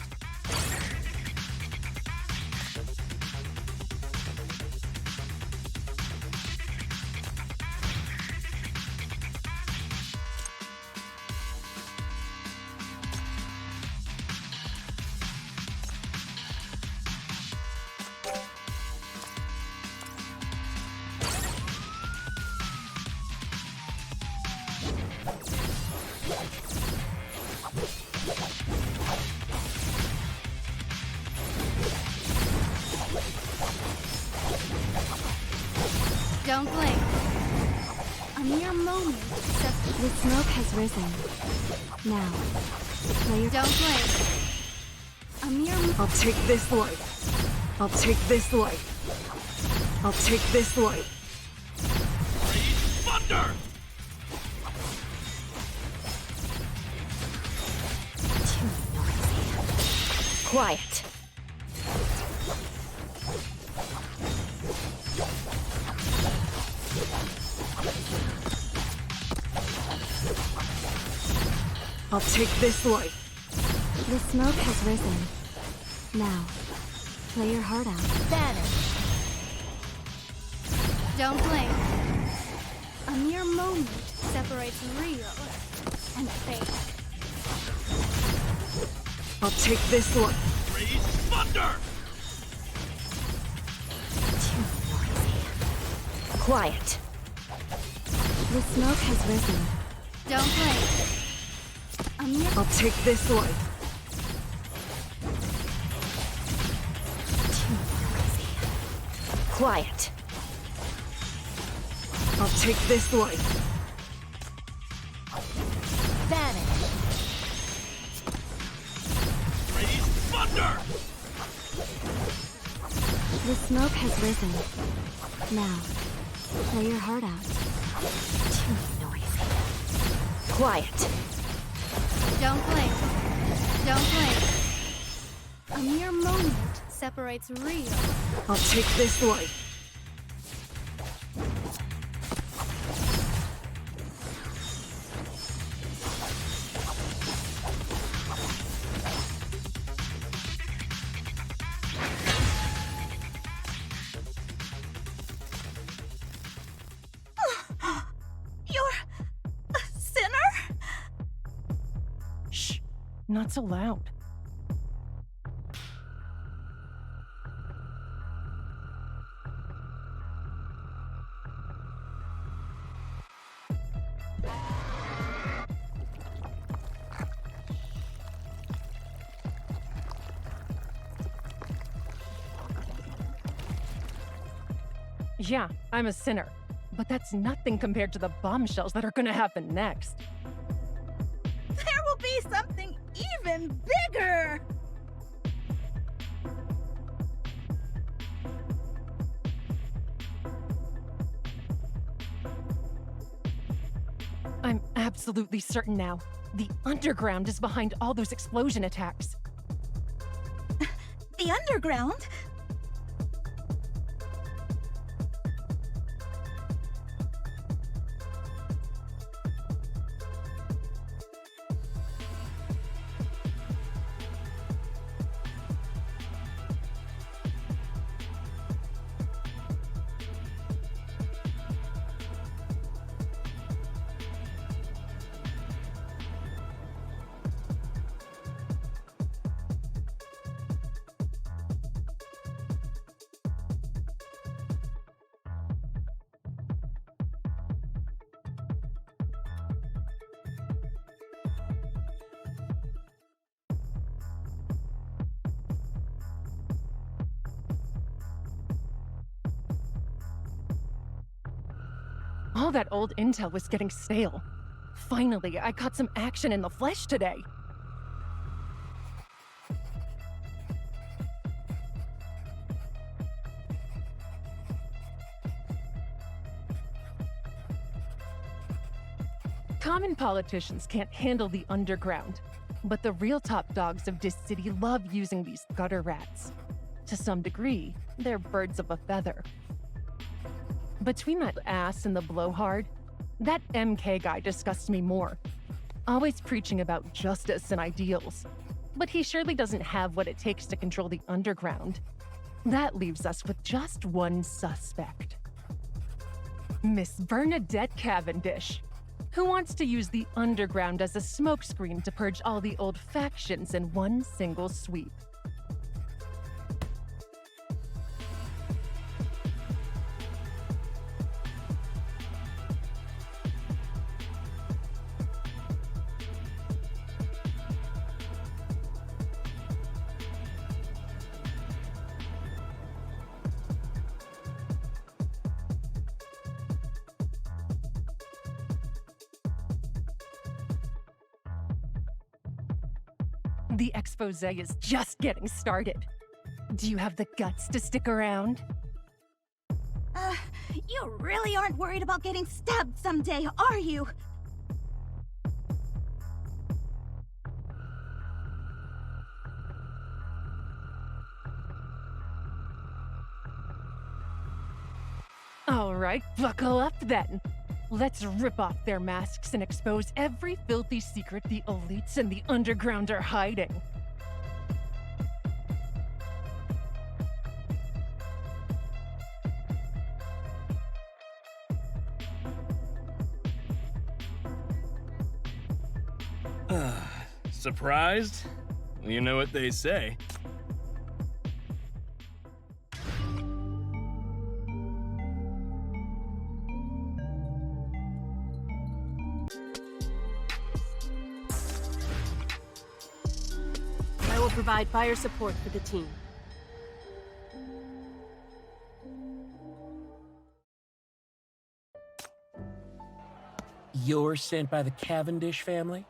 [SPEAKER 1] Don't blink. A mere moment. The smoke has risen. Now, player. Don't blink. A mere.
[SPEAKER 14] I'll take this light. I'll take this light. I'll take this light.
[SPEAKER 2] Raise thunder!
[SPEAKER 14] Quiet. I'll take this light.
[SPEAKER 1] The smoke has risen. Now, play your heart out. Vanish. Don't blink. A mere moment separates real and fake.
[SPEAKER 14] I'll take this light.
[SPEAKER 2] Raise thunder!
[SPEAKER 14] Quiet.
[SPEAKER 1] The smoke has risen. Don't blink. A mere.
[SPEAKER 14] I'll take this light. Quiet. I'll take this light.
[SPEAKER 1] Vanish.
[SPEAKER 2] Raise thunder!
[SPEAKER 1] The smoke has risen. Now, play your heart out.
[SPEAKER 14] Too noisy. Quiet.
[SPEAKER 1] Don't blink. Don't blink. A mere moment separates real.
[SPEAKER 14] I'll take this light.
[SPEAKER 6] Not so loud. Yeah, I'm a sinner. But that's nothing compared to the bombshells that are gonna happen next.
[SPEAKER 5] There will be something even bigger!
[SPEAKER 6] I'm absolutely certain now. The Underground is behind all those explosion attacks.
[SPEAKER 5] The Underground?
[SPEAKER 6] All that old intel was getting stale. Finally, I caught some action in the flesh today. Common politicians can't handle the Underground, but the real top dogs of this city love using these gutter rats. To some degree, they're birds of a feather. Between that ass and the blowhard, that MK guy disgusts me more. Always preaching about justice and ideals. But he surely doesn't have what it takes to control the Underground. That leaves us with just one suspect. Miss Bernadette Cavendish, who wants to use the Underground as a smokescreen to purge all the old factions in one single sweep. The expose is just getting started. Do you have the guts to stick around?
[SPEAKER 5] You really aren't worried about getting stabbed someday, are you?
[SPEAKER 6] All right, buckle up then. Let's rip off their masks and expose every filthy secret the elites and the Underground are hiding.
[SPEAKER 15] Surprised? Well, you know what they say.
[SPEAKER 14] I will provide fire support for the team.
[SPEAKER 2] You're sent by the Cavendish family?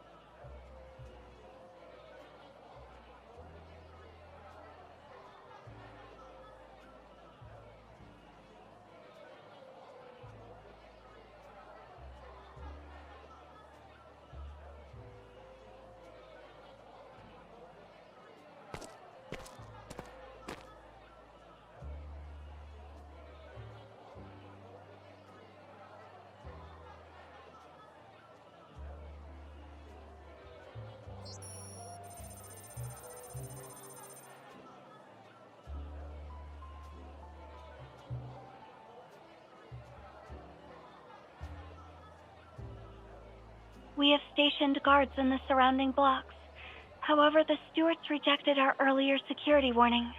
[SPEAKER 4] We have stationed guards in the surrounding blocks. However, the stewards rejected our earlier security warning.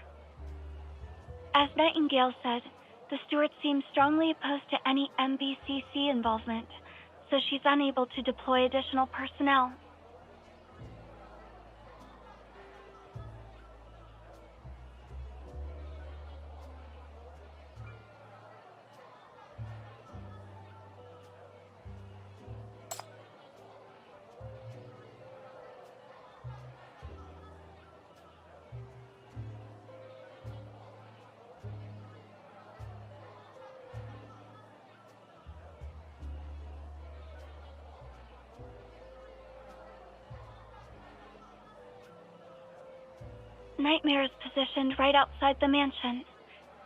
[SPEAKER 4] As Nightingale said, the stewards seem strongly opposed to any MBCC involvement, so she's unable to deploy additional personnel. Nightmare is positioned right outside the mansion.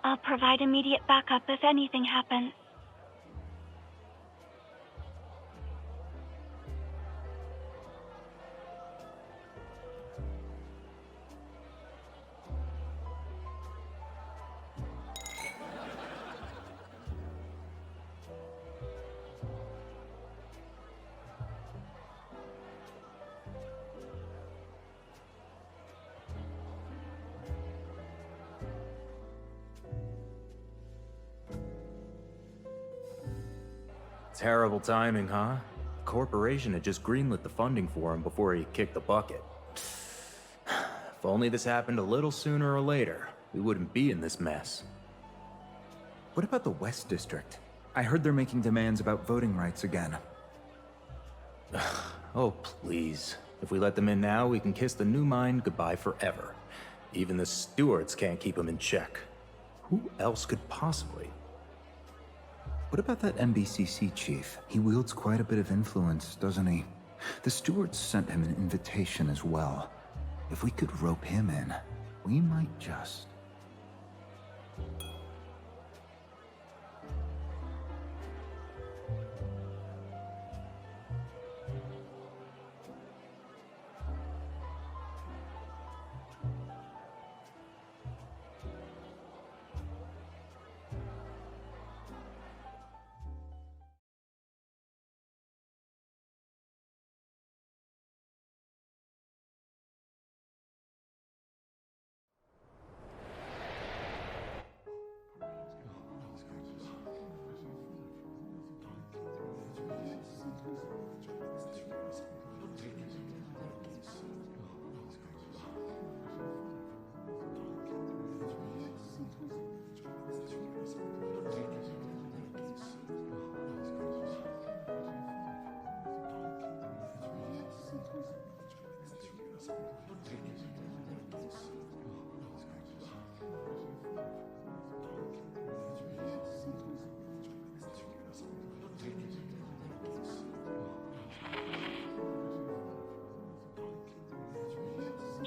[SPEAKER 4] I'll provide immediate backup if anything happens.
[SPEAKER 10] Terrible timing, huh? The corporation had just greenlit the funding for him before he kicked the bucket. If only this happened a little sooner or later, we wouldn't be in this mess.
[SPEAKER 16] What about the West District? I heard they're making demands about voting rights again.
[SPEAKER 10] Oh, please. If we let them in now, we can kiss the new mine goodbye forever. Even the stewards can't keep them in check. Who else could possibly?
[SPEAKER 16] What about that MBCC chief? He wields quite a bit of influence, doesn't he? The stewards sent him an invitation as well. If we could rope him in, we might just...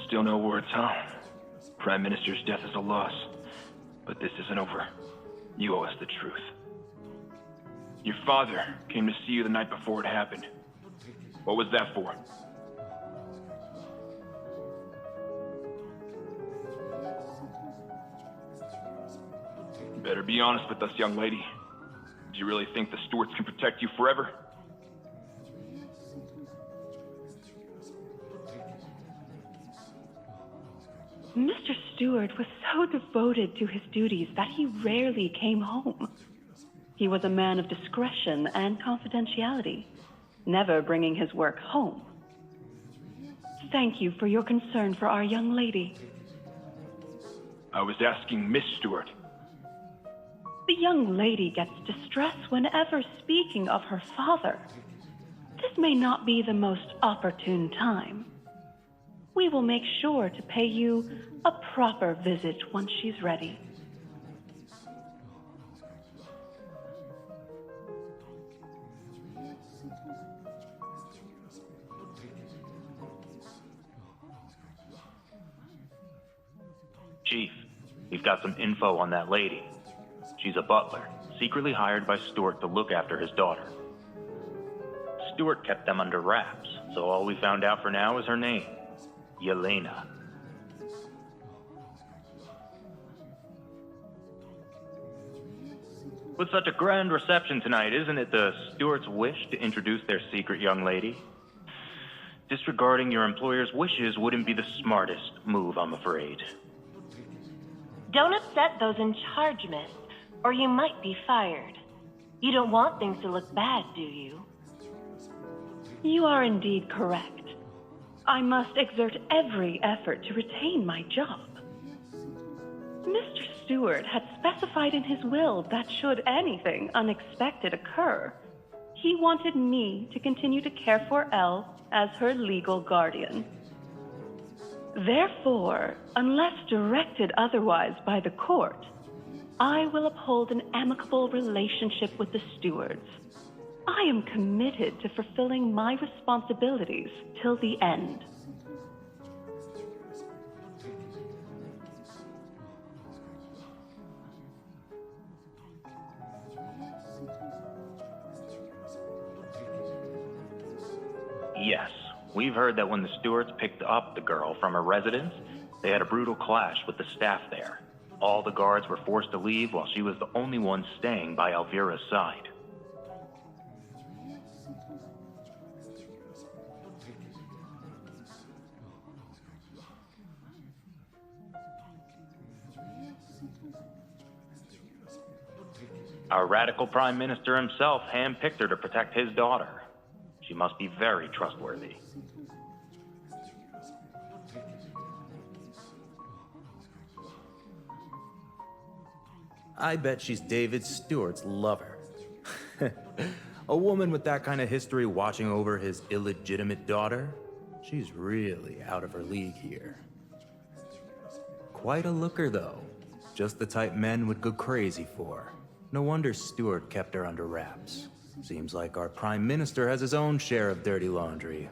[SPEAKER 17] Still no words, huh? Prime Minister's death is a loss. But this isn't over. You owe us the truth. Your father came to see you the night before it happened. What was that for? You better be honest with us, young lady. Do you really think the stewards can protect you forever?
[SPEAKER 8] Mr. Stewart was so devoted to his duties that he rarely came home. He was a man of discretion and confidentiality, never bringing his work home. Thank you for your concern for our young lady.
[SPEAKER 17] I was asking Miss Stewart.
[SPEAKER 8] The young lady gets distressed whenever speaking of her father. This may not be the most opportune time. We will make sure to pay you a proper visit once she's ready.
[SPEAKER 10] Chief, we've got some info on that lady. She's a butler, secretly hired by Stewart to look after his daughter. Stewart kept them under wraps, so all we found out for now is her name. Yelena. With such a grand reception tonight, isn't it the Stewart's wish to introduce their secret young lady? Disregarding your employer's wishes wouldn't be the smartest move, I'm afraid.
[SPEAKER 8] Don't upset those in charge, miss, or you might be fired. You don't want things to look bad, do you? You are indeed correct. I must exert every effort to retain my job. Mr. Stewart had specified in his will that should anything unexpected occur, he wanted me to continue to care for Elle as her legal guardian. Therefore, unless directed otherwise by the court, I will uphold an amicable relationship with the stewards. I am committed to fulfilling my responsibilities till the end.
[SPEAKER 10] Yes, we've heard that when the stewards picked up the girl from her residence, they had a brutal clash with the staff there. All the guards were forced to leave while she was the only one staying by Elvira's side. Our radical prime minister himself handpicked her to protect his daughter. She must be very trustworthy.
[SPEAKER 18] I bet she's David Stewart's lover. A woman with that kind of history watching over his illegitimate daughter? She's really out of her league here. Quite a looker, though. Just the type men would go crazy for. No wonder Stewart kept her under wraps. Seems like our Prime Minister has his own share of dirty laundry,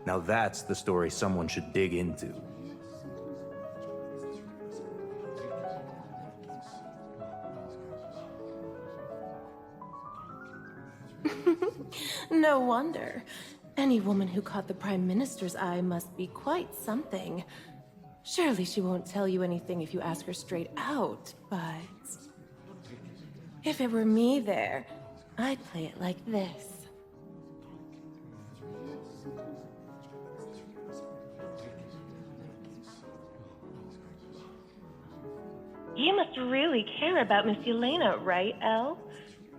[SPEAKER 18] Now that's the story someone should dig into.
[SPEAKER 19] No wonder. Any woman who caught the Prime Minister's eye must be quite something. Surely she won't tell you anything if you ask her straight out, but... if it were me there, I'd play it like this.
[SPEAKER 8] You must really care about Miss Yelena, right, Elle?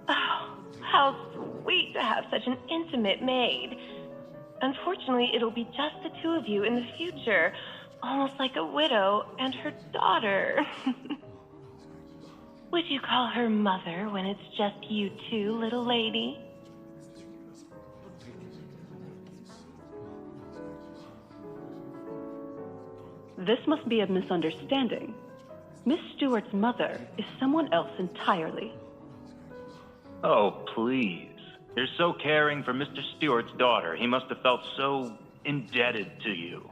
[SPEAKER 8] Oh, how sweet to have such an intimate maid. Unfortunately, it'll be just the two of you in the future, almost like a widow and her daughter. Would you call her mother when it's just you two, little lady?
[SPEAKER 20] This must be a misunderstanding. Miss Stewart's mother is someone else entirely.
[SPEAKER 10] Oh, please. You're so caring for Mr. Stewart's daughter. He must have felt so indebted to you.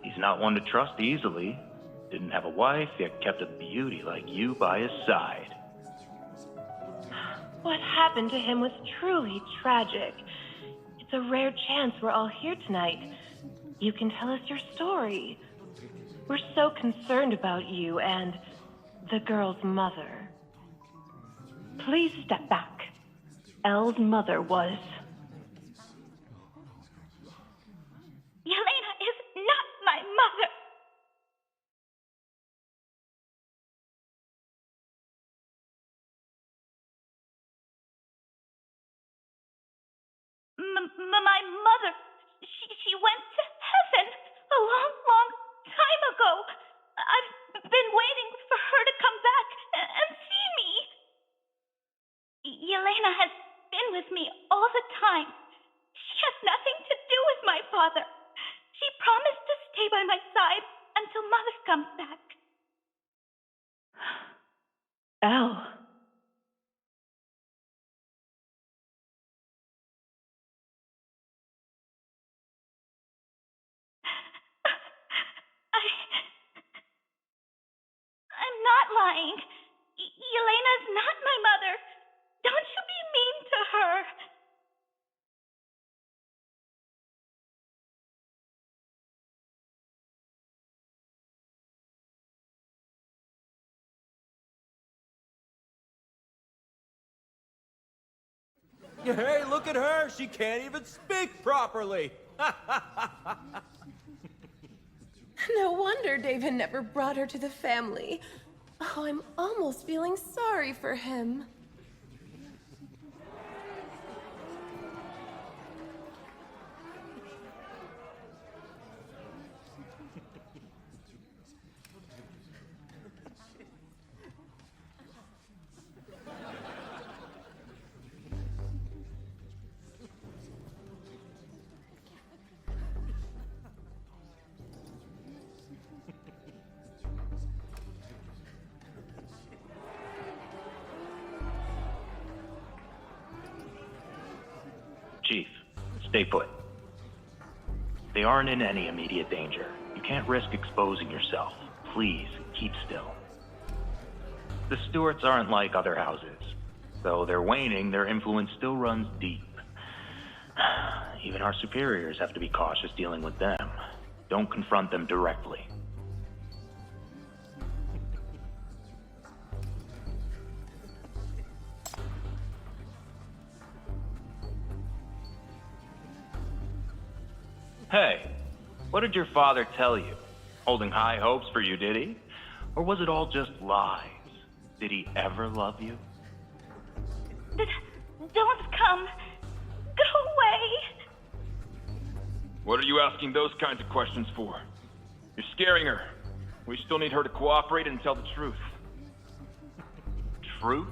[SPEAKER 10] He's not one to trust easily. Didn't have a wife, yet kept a beauty like you by his side.
[SPEAKER 8] What happened to him was truly tragic. It's a rare chance we're all here tonight. You can tell us your story. We're so concerned about you and the girl's mother.
[SPEAKER 20] Please step back. Elle's mother was...
[SPEAKER 4] Yelena is not my mother! My mother, she went to heaven a long, long time ago. I've been waiting for her to come back and see me. Yelena has been with me all the time. She has nothing to do with my father. She promised to stay by my side until Mother comes back.
[SPEAKER 20] Elle.
[SPEAKER 4] I'm not lying. Yelena's not my mother. Don't you be mean to her.
[SPEAKER 18] Hey, look at her! She can't even speak properly!
[SPEAKER 19] No wonder David never brought her to the family. Oh, I'm almost feeling sorry for him.
[SPEAKER 10] Chief, stay put. They aren't in any immediate danger. You can't risk exposing yourself. Please, keep still. The Stewarts aren't like other houses. Though they're waning, their influence still runs deep. Even our superiors have to be cautious dealing with them. Don't confront them directly. Hey, what did your father tell you? Holding high hopes for you, did he? Or was it all just lies? Did he ever love you?
[SPEAKER 4] Don't come. Go away.
[SPEAKER 17] What are you asking those kinds of questions for? You're scaring her. We still need her to cooperate and tell the truth.
[SPEAKER 10] Truth?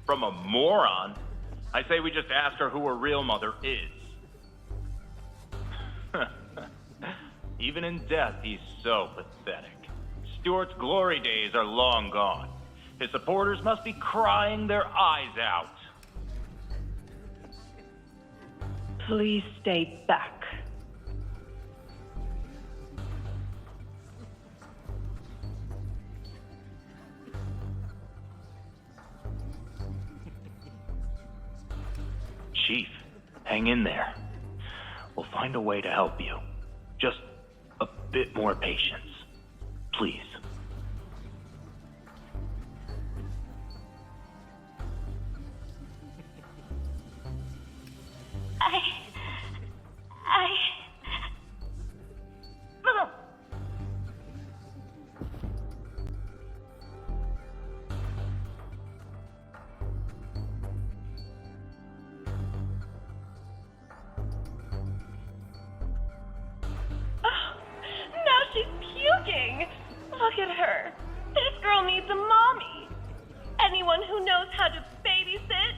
[SPEAKER 10] From a moron? I say we just ask her who her real mother is. Even in death, he's so pathetic. Stuart's glory days are long gone. His supporters must be crying their eyes out.
[SPEAKER 20] Please stay back.
[SPEAKER 10] Chief, hang in there. We'll find a way to help you. Just a bit more patience. Please.
[SPEAKER 19] Look at her. This girl needs a mommy. Anyone who knows how to babysit?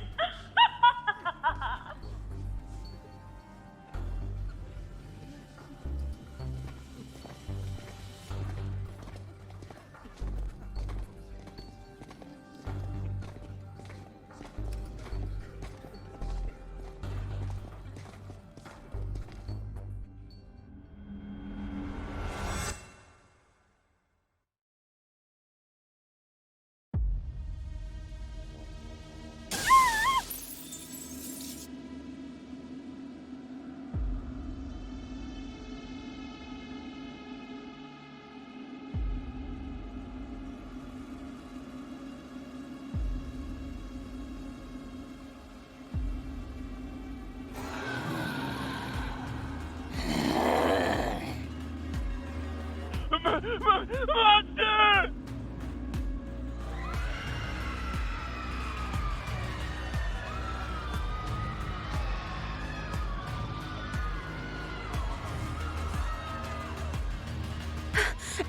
[SPEAKER 17] Monster!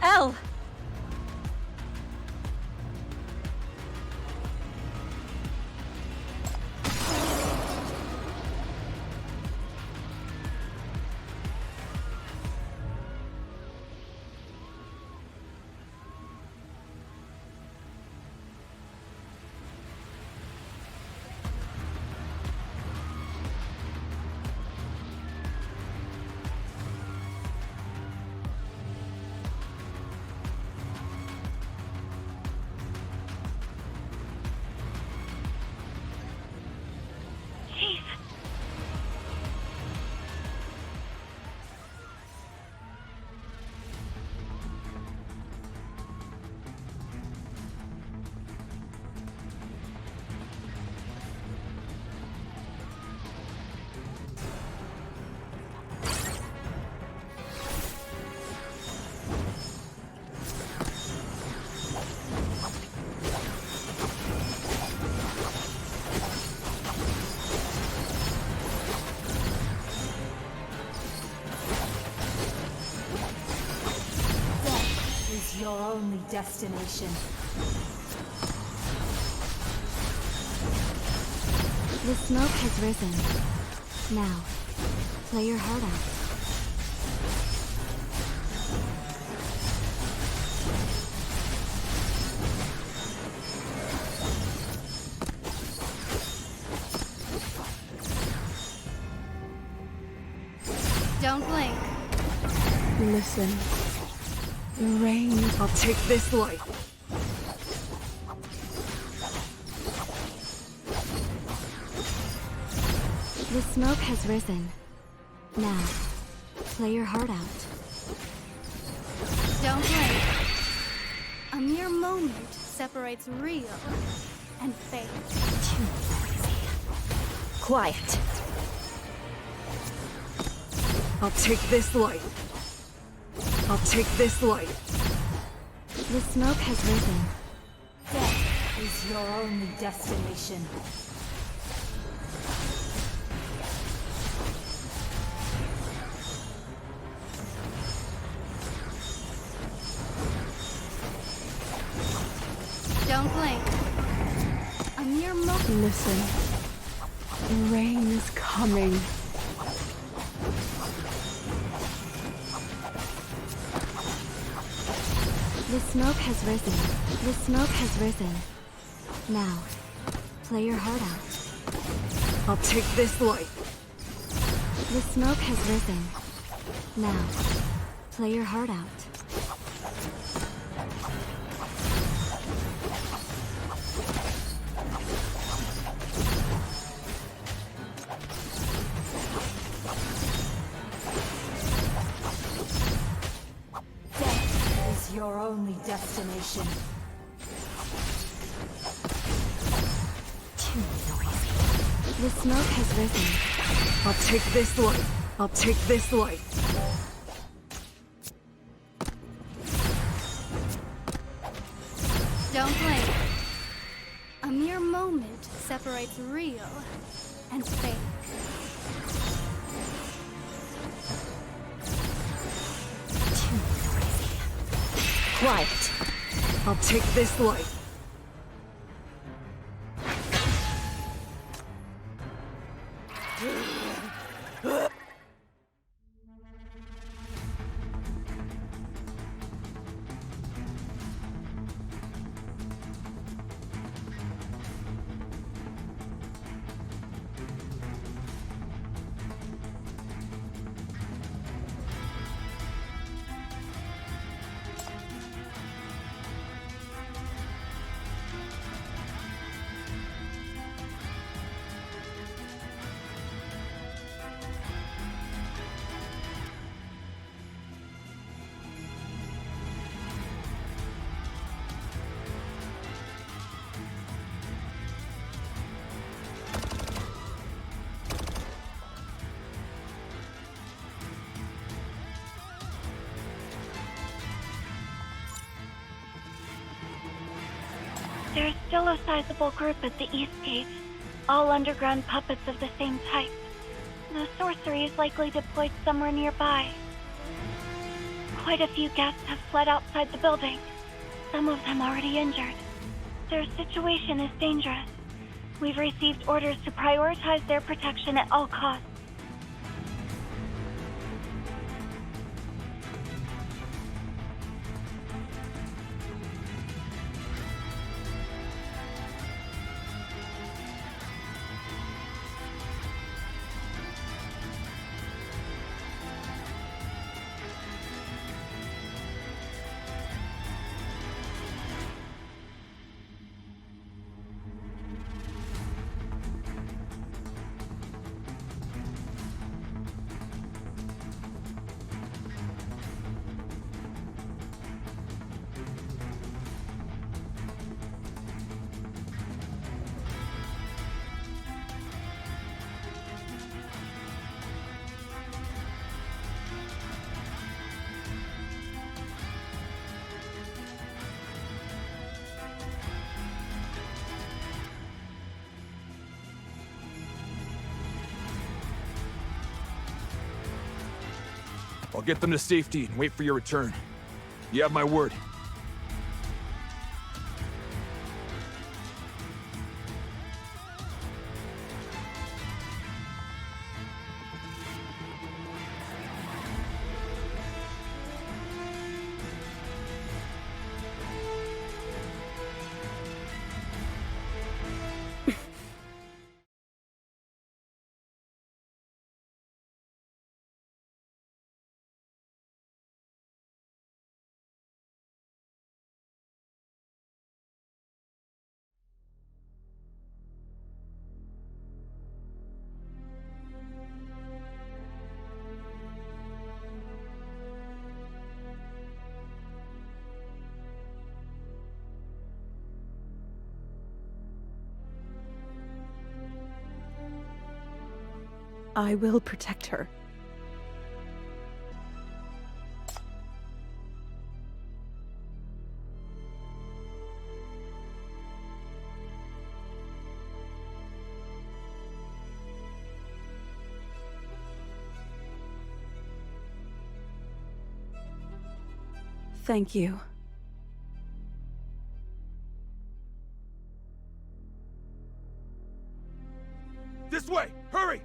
[SPEAKER 1] Elle!
[SPEAKER 21] Your only destination.
[SPEAKER 1] The smoke has risen. Now, play your heart out.
[SPEAKER 21] Don't blink.
[SPEAKER 14] Listen. The rain. I'll take this light.
[SPEAKER 1] The smoke has risen. Now, play your heart out.
[SPEAKER 21] Don't blink. A mere moment separates real and fake.
[SPEAKER 14] Quiet. I'll take this light. I'll take this light.
[SPEAKER 1] The smoke has risen.
[SPEAKER 21] Death is your only destination. Don't blink. A mere moment.
[SPEAKER 14] Listen. The rain is coming.
[SPEAKER 1] The smoke has risen. The smoke has risen. Now, play your heart out.
[SPEAKER 14] I'll take this light.
[SPEAKER 1] The smoke has risen. Now, play your heart out.
[SPEAKER 21] Death is your only destination.
[SPEAKER 1] Too noisy. The smoke has risen.
[SPEAKER 14] I'll take this light. I'll take this light.
[SPEAKER 21] Don't blink. A mere moment separates real and fake.
[SPEAKER 14] Quiet. I'll take this light.
[SPEAKER 4] There's still a sizable group at the East Gate, all underground puppets of the same type. The sorcery is likely deployed somewhere nearby. Quite a few guests have fled outside the building, some of them already injured. Their situation is dangerous. We've received orders to prioritize their protection at all costs.
[SPEAKER 9] I'll get them to safety and wait for your return. You have my word.
[SPEAKER 14] I will protect her. Thank you.
[SPEAKER 9] This way! Hurry!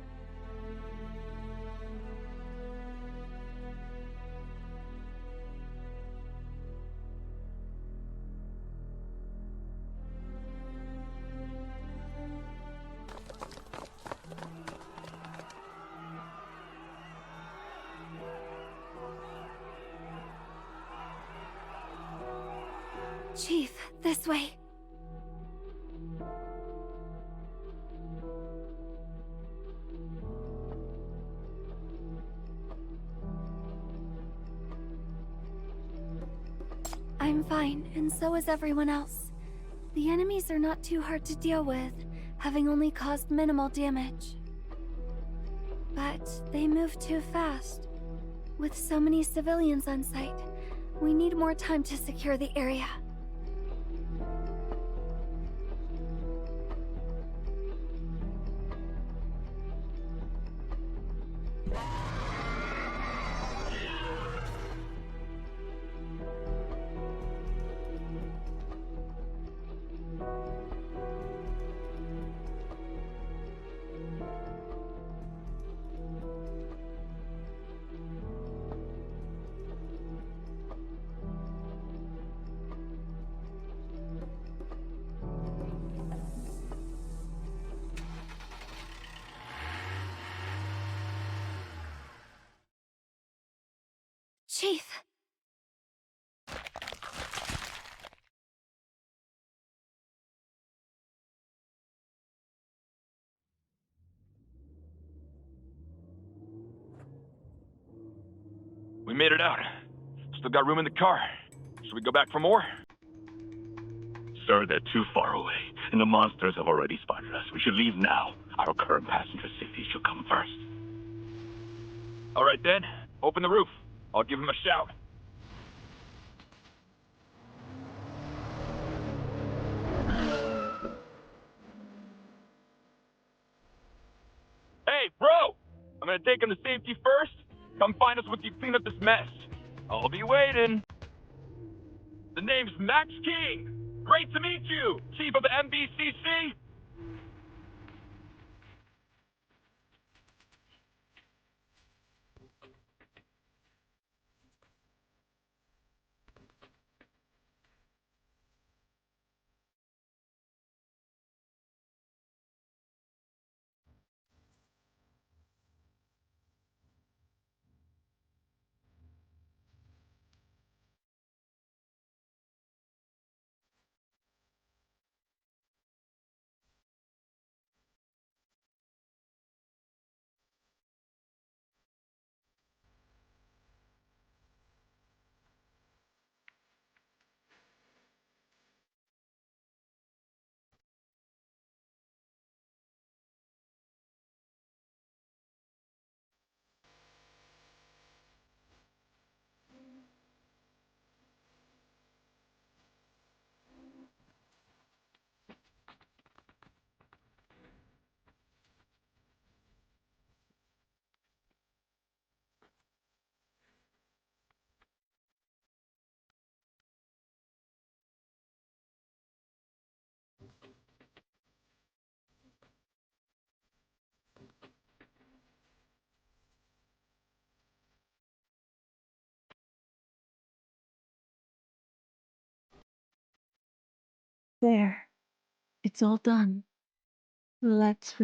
[SPEAKER 21] Chief, this way. I'm fine, and so is everyone else. The enemies are not too hard to deal with, having only caused minimal damage. But they move too fast. With so many civilians on site, we need more time to secure the area. Chief!
[SPEAKER 17] We made it out. Still got room in the car. Should we go back for more?
[SPEAKER 3] Sir, they're too far away, and the monsters have already spotted us. We should leave now. Our current passenger safety should come first.
[SPEAKER 17] All right then, open the roof. I'll give him a shout. Hey, bro! I'm gonna take him to safety first. Come find us once you clean up this mess. I'll be waiting. The name's Max King. Great to meet you, Chief of the MBCC.
[SPEAKER 21] There. It's all done. Let's